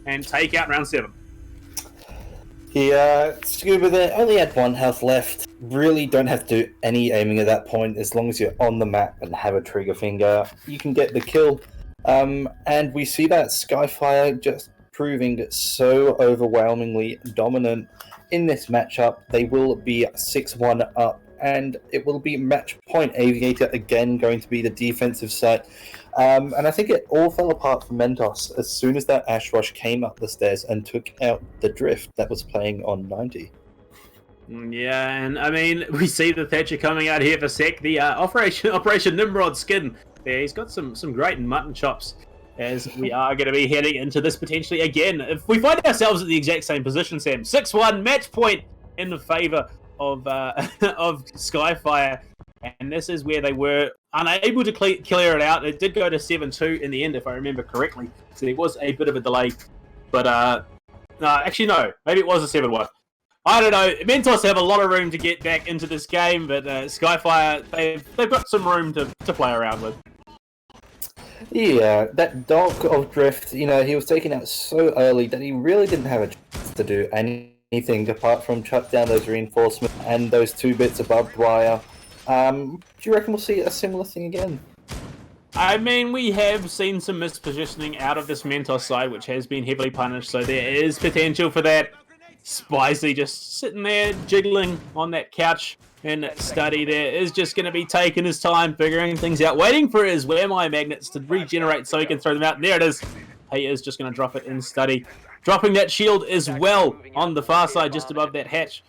S1: and take out round 7.
S2: Scuba there only had 1 health left. Really don't have to do any aiming at that point. As long as you're on the map and have a trigger finger, you can get the kill. And we see that Skyfire just proving so overwhelmingly dominant in this matchup. They will be 6-1 up, and it will be match point. Aviator again going to be the defensive side. And I think it all fell apart for Mentos as soon as that Ash Rush came up the stairs and took out the Drift that was playing on 90.
S1: Yeah, and I mean, we see the Thatcher coming out here for sec. The Operation Nimrod skin. Yeah, he's got some great mutton chops as we are going to be heading into this potentially again. If we find ourselves at the exact same position, Sam, 6-1 match point in the favour of Skyfire. And this is where they were unable to clear it out. It did go to 7-2 in the end, if I remember correctly. So there was a bit of a delay. But, no, actually, no. Maybe it was a 7-1. I don't know. Mentos have a lot of room to get back into this game, but Skyfire, they've got some room to play around with.
S2: Yeah, that dog of Drift, he was taken out so early that he really didn't have a chance to do anything apart from chuck down those reinforcements and those 2 bits above wire. Do you reckon we'll see a similar thing again?
S1: I mean, we have seen some mispositioning out of this Mentos side, which has been heavily punished, so there is potential for that. Spicy just sitting there jiggling on that couch in study there is just going to be taking his time, figuring things out, waiting for his where my magnets to regenerate so he can throw them out. And there it is. He is just going to drop it in study. Dropping that shield as well on the far side just above that hatch.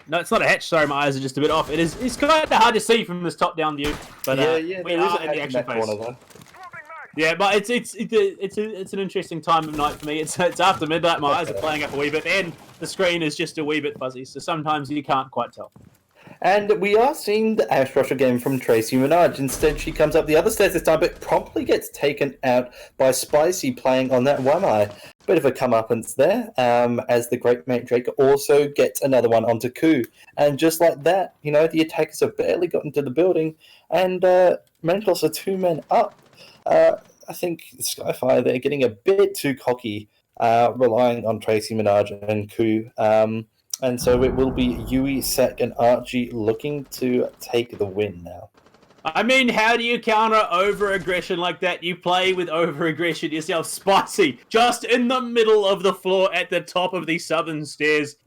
S1: No, it's not a hatch. Sorry, my eyes are just a bit off. It's kind of hard to see from this top-down view. But we are in the action phase. Yeah, but it's an interesting time of night for me. It's after midnight. My eyes are playing up a wee bit, and the screen is just a wee bit fuzzy. So sometimes you can't quite tell.
S2: And we are seeing the Ash Rush again from Tracy Minaj. Instead, she comes up the other stairs this time, but promptly gets taken out by Spicy playing on that one eye. Bit of a comeuppance there, as the Great Mate Drake also gets another one onto Ku. And just like that, the attackers have barely gotten to the building, and Mentos are 2 men up. I think Skyfire, they're getting a bit too cocky, relying on Tracy Minaj and Ku. And so it will be Yui, Sek, and Archie looking to take the win now.
S1: I mean, how do you counter over-aggression like that? You play with over-aggression yourself. Spicy, just in the middle of the floor at the top of the southern stairs,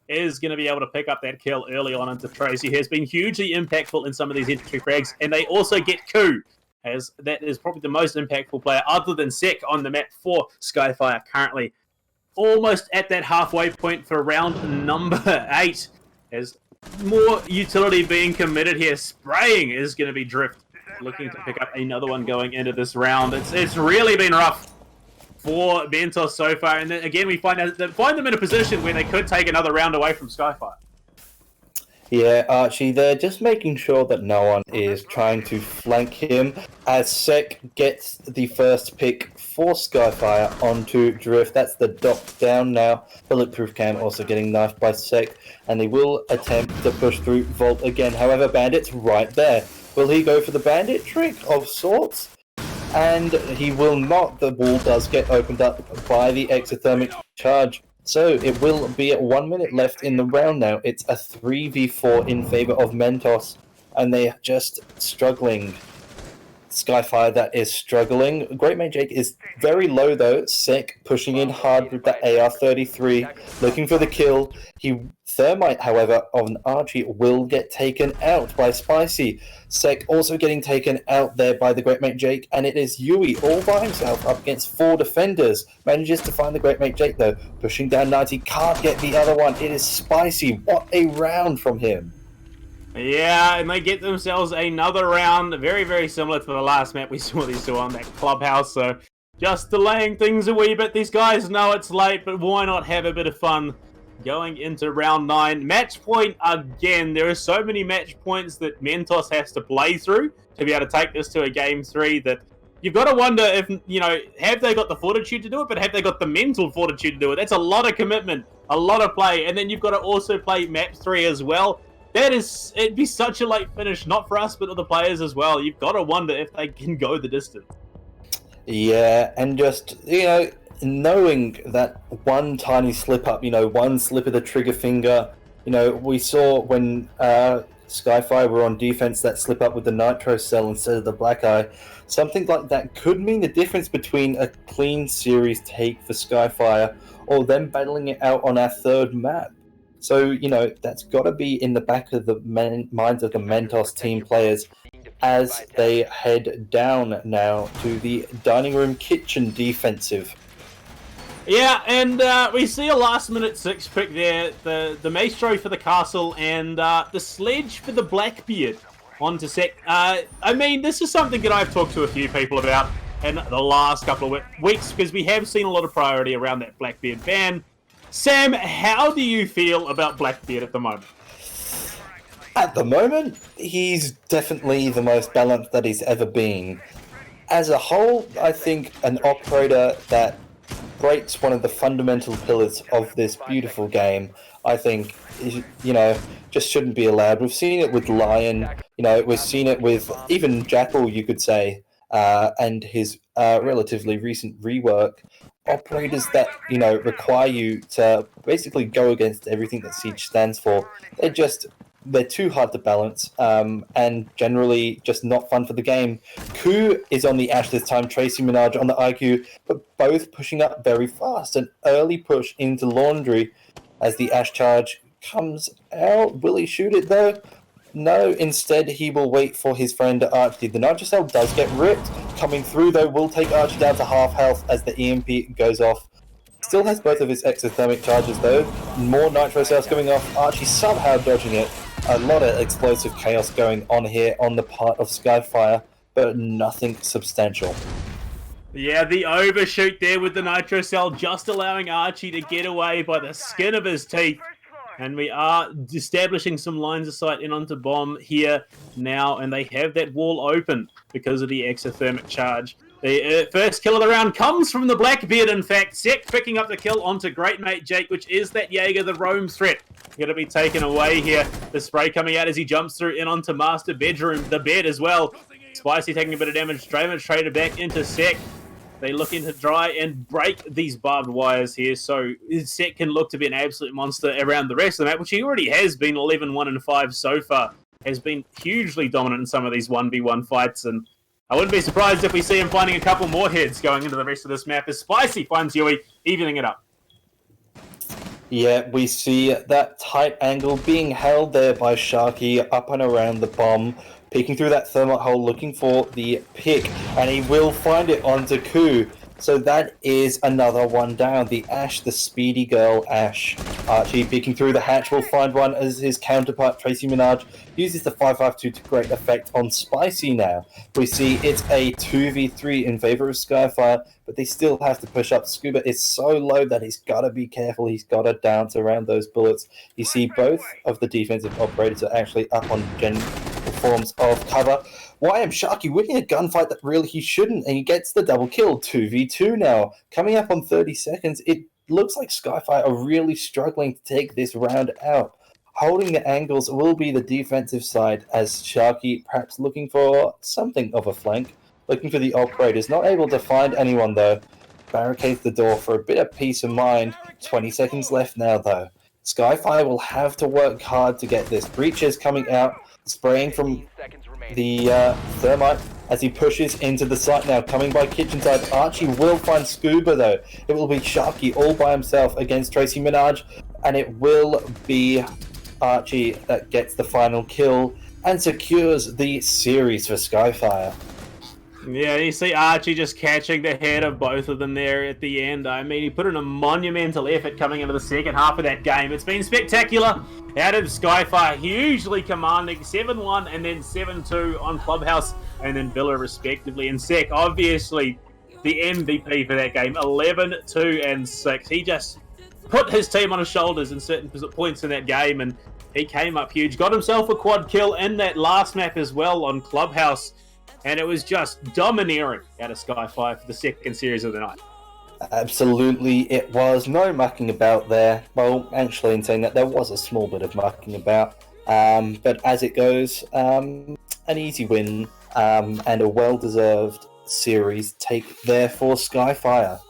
S1: is going to be able to pick up that kill early on into Tracy. He has been hugely impactful in some of these entry frags, and they also get Ku, as that is probably the most impactful player, other than Sek, on the map for Skyfire currently. Almost at that halfway point for round number 8. As more utility being committed here. Spraying is going to be Drift, looking to pick up another one going into this round. It's really been rough for Mentos so far. And then again, we find them in a position where they could take another round away from Skyfire.
S2: Yeah, Archie, they're just making sure that no one is trying to flank him as Sek gets the first pick for Skyfire onto Drift. That's the dock down now. Bulletproof Cam also getting knifed by Sek, and they will attempt to push through Vault again. However, Bandit's right there. Will he go for the Bandit trick of sorts? And he will not. The wall does get opened up by the exothermic charge. So it will be at 1 minute left in the round now. It's a 3v4 in favor of Mentos, and they are just struggling. Skyfire that is struggling. Great Mate Jake is very low though. Sek pushing in hard with the AR-33, looking for the kill. Thermite, however, on Archie will get taken out by Spicy. Sek also getting taken out there by the Great Mate Jake, and it is Yui all by himself up against 4 defenders. Manages to find the Great Mate Jake though, pushing down 90, can't get the other one. It is Spicy. What a round from him.
S1: Yeah, and they get themselves another round, very, very similar to the last map we saw these two on, that clubhouse. So just delaying things a wee bit. These guys know it's late, but why not have a bit of fun going into round 9? Match point again. There are so many match points that Mentos has to play through to be able to take this to a game 3 that you've got to wonder if, have they got the fortitude to do it, but have they got the mental fortitude to do it? That's a lot of commitment, a lot of play, and then you've got to also play map 3 as well. It'd be such a late finish, not for us, but other players as well. You've got to wonder if they can go the distance.
S2: Yeah, and just, knowing that one tiny slip up, one slip of the trigger finger, we saw when Skyfire were on defense that slip up with the Nitro Cell instead of the Black Eye. Something like that could mean the difference between a clean series take for Skyfire or them battling it out on our third map. So, that's got to be in the back of the minds of the Mentos team players as they head down now to the dining room kitchen defensive.
S1: Yeah, and we see a last-minute 6 pick there. The Maestro for the Castle and the Sledge for the Blackbeard onto Sec. This is something that I've talked to a few people about in the last couple of weeks because we have seen a lot of priority around that Blackbeard ban. Sam, how do you feel about Blackbeard at the moment?
S2: At the moment, he's definitely the most balanced that he's ever been. As a whole, I think an operator that breaks one of the fundamental pillars of this beautiful game, I think, just shouldn't be allowed. We've seen it with Lion, we've seen it with even Jackal, you could say, and his relatively recent rework. Operators that, require you to basically go against everything that Siege stands for, they're too hard to balance, and generally just not fun for the game. Ku is on the Ashe this time, Tracy Minaj on the IQ, but both pushing up very fast. An early push into Laundry as the Ashe charge comes out. Will he shoot it though? No, instead he will wait for his friend Archie. The Nitro Cell does get ripped. Coming through though will take Archie down to half health as the EMP goes off. Still has both of his exothermic charges though. More Nitro Cells coming off. Archie somehow dodging it. A lot of explosive chaos going on here on the part of Skyfire, but nothing substantial.
S1: Yeah, the overshoot there with the Nitro Cell just allowing Archie to get away by the skin of his teeth. And we are establishing some lines of sight in onto Bomb here now, and they have that wall open because of the exothermic charge. The first kill of the round comes from the Blackbeard, in fact. Sek picking up the kill onto Great Mate Jake, which is that Jaeger, the roam threat. Going to be taken away here. The spray coming out as he jumps through in onto Master Bedroom, the bed as well. Spicy taking a bit of damage. Draymond traded back into Sek. They looking to try and break these barbed wires here, so Sek can look to be an absolute monster around the rest of the map, which he already has been 11-1-5 so far. Has been hugely dominant in some of these 1v1 fights, and I wouldn't be surprised if we see him finding a couple more heads going into the rest of this map as Spicy finds Yui, evening it up.
S2: Yeah, we see that tight angle being held there by Sharky up and around the bomb, peeking through that thermite hole looking for the pick, and he will find it onto Ku. So that is another one down. The Ashe, the speedy girl Ashe. Archie peeking through the hatch will find one as his counterpart Tracy Minaj uses the 552 to great effect on Spicy now. We see it's a 2v3 in favor of Skyfire, but they still have to push up. Scuba is so low that he's got to be careful. He's got to dance around those bullets. You see both of the defensive operators are actually up on general forms of cover. YM Sharky winning a gunfight that really he shouldn't, and he gets the double kill. 2v2 now. Coming up on 30 seconds, it looks like Skyfire are really struggling to take this round out. Holding the angles will be the defensive side, as Sharky perhaps looking for something of a flank. Looking for the operators, not able to find anyone though. Barricades the door for a bit of peace of mind. 20 seconds left now though. Skyfire will have to work hard to get this. Breaches coming out, spraying from the thermite as he pushes into the site now. Coming by kitchen side, Archie will find Scuba though. It will be Sharky all by himself against Tracy Minaj, and it will be Archie that gets the final kill and secures the series for Skyfire.
S1: Yeah, you see Archie just catching the head of both of them there at the end. I mean, he put in a monumental effort coming into the second half of that game. It's been spectacular out of Skyfire, hugely commanding 7-1 and then 7-2 on Clubhouse and then Villa respectively. And Sek, obviously the MVP for that game, 11-2-6. He just put his team on his shoulders in certain points in that game, and he came up huge. Got himself a quad kill in that last map as well on Clubhouse. And it was just domineering out of Skyfire for the second series of the night.
S2: Absolutely, it was. No mucking about there. Well, actually, in saying that, there was a small bit of mucking about. But as it goes, an easy win and a well-deserved series take there for Skyfire.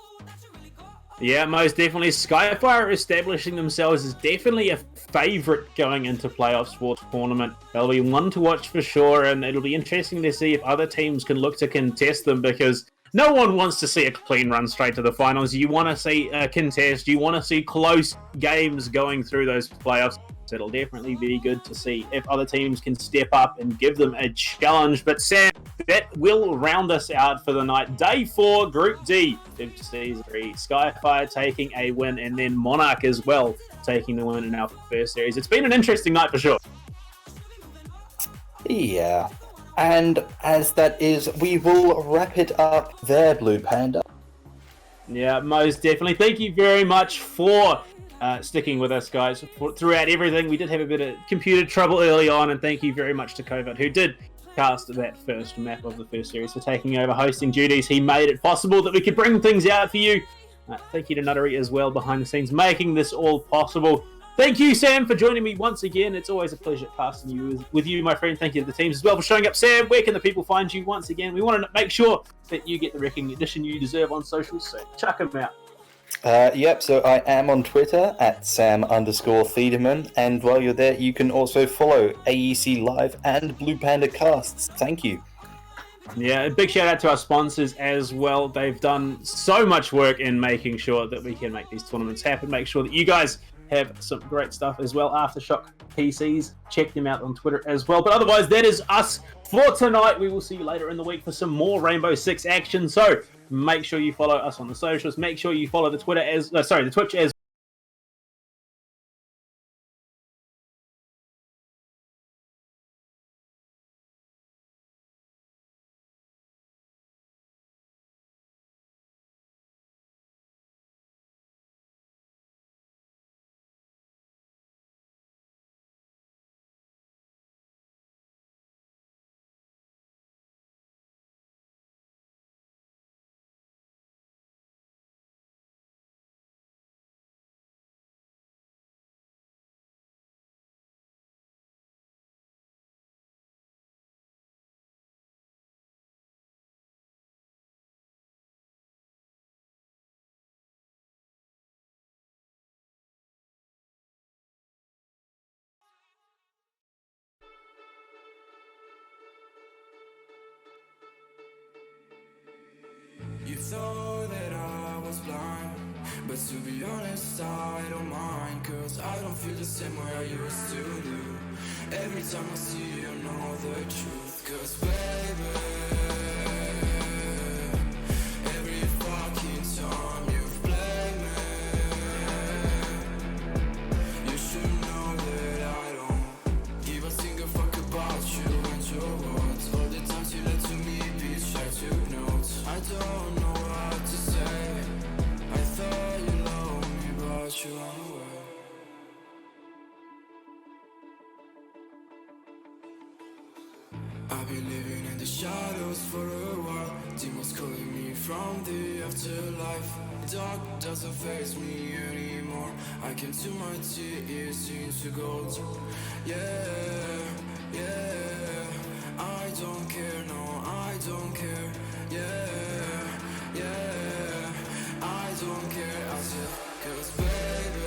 S1: Yeah, most definitely. Skyfire establishing themselves as definitely a favourite going into playoff sports tournament. They'll be one to watch for sure, and it'll be interesting to see if other teams can look to contest them, because no one wants to see a clean run straight to the finals. You want to see a contest. You want to see close games going through those playoffs. So it'll definitely be good to see if other teams can step up and give them a challenge. But Sam, that will round us out for the night. Day 4, Group D, 5th Season 3. Skyfire taking a win, and then Monarch as well taking the win in our first series. It's been an interesting night for sure.
S2: Yeah. And as that is, we will wrap it up there, Blue Panda.
S1: Yeah, most definitely. Thank you very much for sticking with us, guys, throughout everything. We did have a bit of computer trouble early on, and thank you very much to Covert, who did cast that first map of the first series, for taking over hosting duties. He made it possible that we could bring things out for you. Thank you to Nuttery as well, behind the scenes, making this all possible. Thank you, Sam, for joining me once again. It's always a pleasure casting you with you, my friend. Thank you to the teams as well for showing up. Sam, where can the people find you once again? We want to make sure that you get the recognition you deserve on socials, so chuck them out.
S2: Yep, so I am on Twitter at Sam_Thiedemann, and while you're there, you can also follow AEC Live and Blue Panda Casts. Thank you.
S1: Yeah, a big shout out to our sponsors as well. They've done so much work in making sure that we can make these tournaments happen, make sure that you guys have some great stuff as well. Aftershock PCs, check them out on Twitter as well. But otherwise, that is us for tonight. We will see you later in the week for some more Rainbow Six action. So make sure you follow us on the socials. Make sure you follow the the Twitch as
S4: You thought that I was blind, but to be honest, I don't mind, cause I don't feel the same way I used to do. Every time I see you, know the truth, cause baby, every fucking time you've played me, you should know that I don't give a single fuck about you and your words. All the times you lied to me, bitch, I took notes. I don't know what to say. I thought you loved me, but you ran away. I've been living in the shadows for a while. Demons calling me from the afterlife. Dark doesn't face me anymore. I can to my tears into gold. Yeah, yeah. I don't care, no, I don't care. Yeah, yeah. I don't care, I said, cause baby,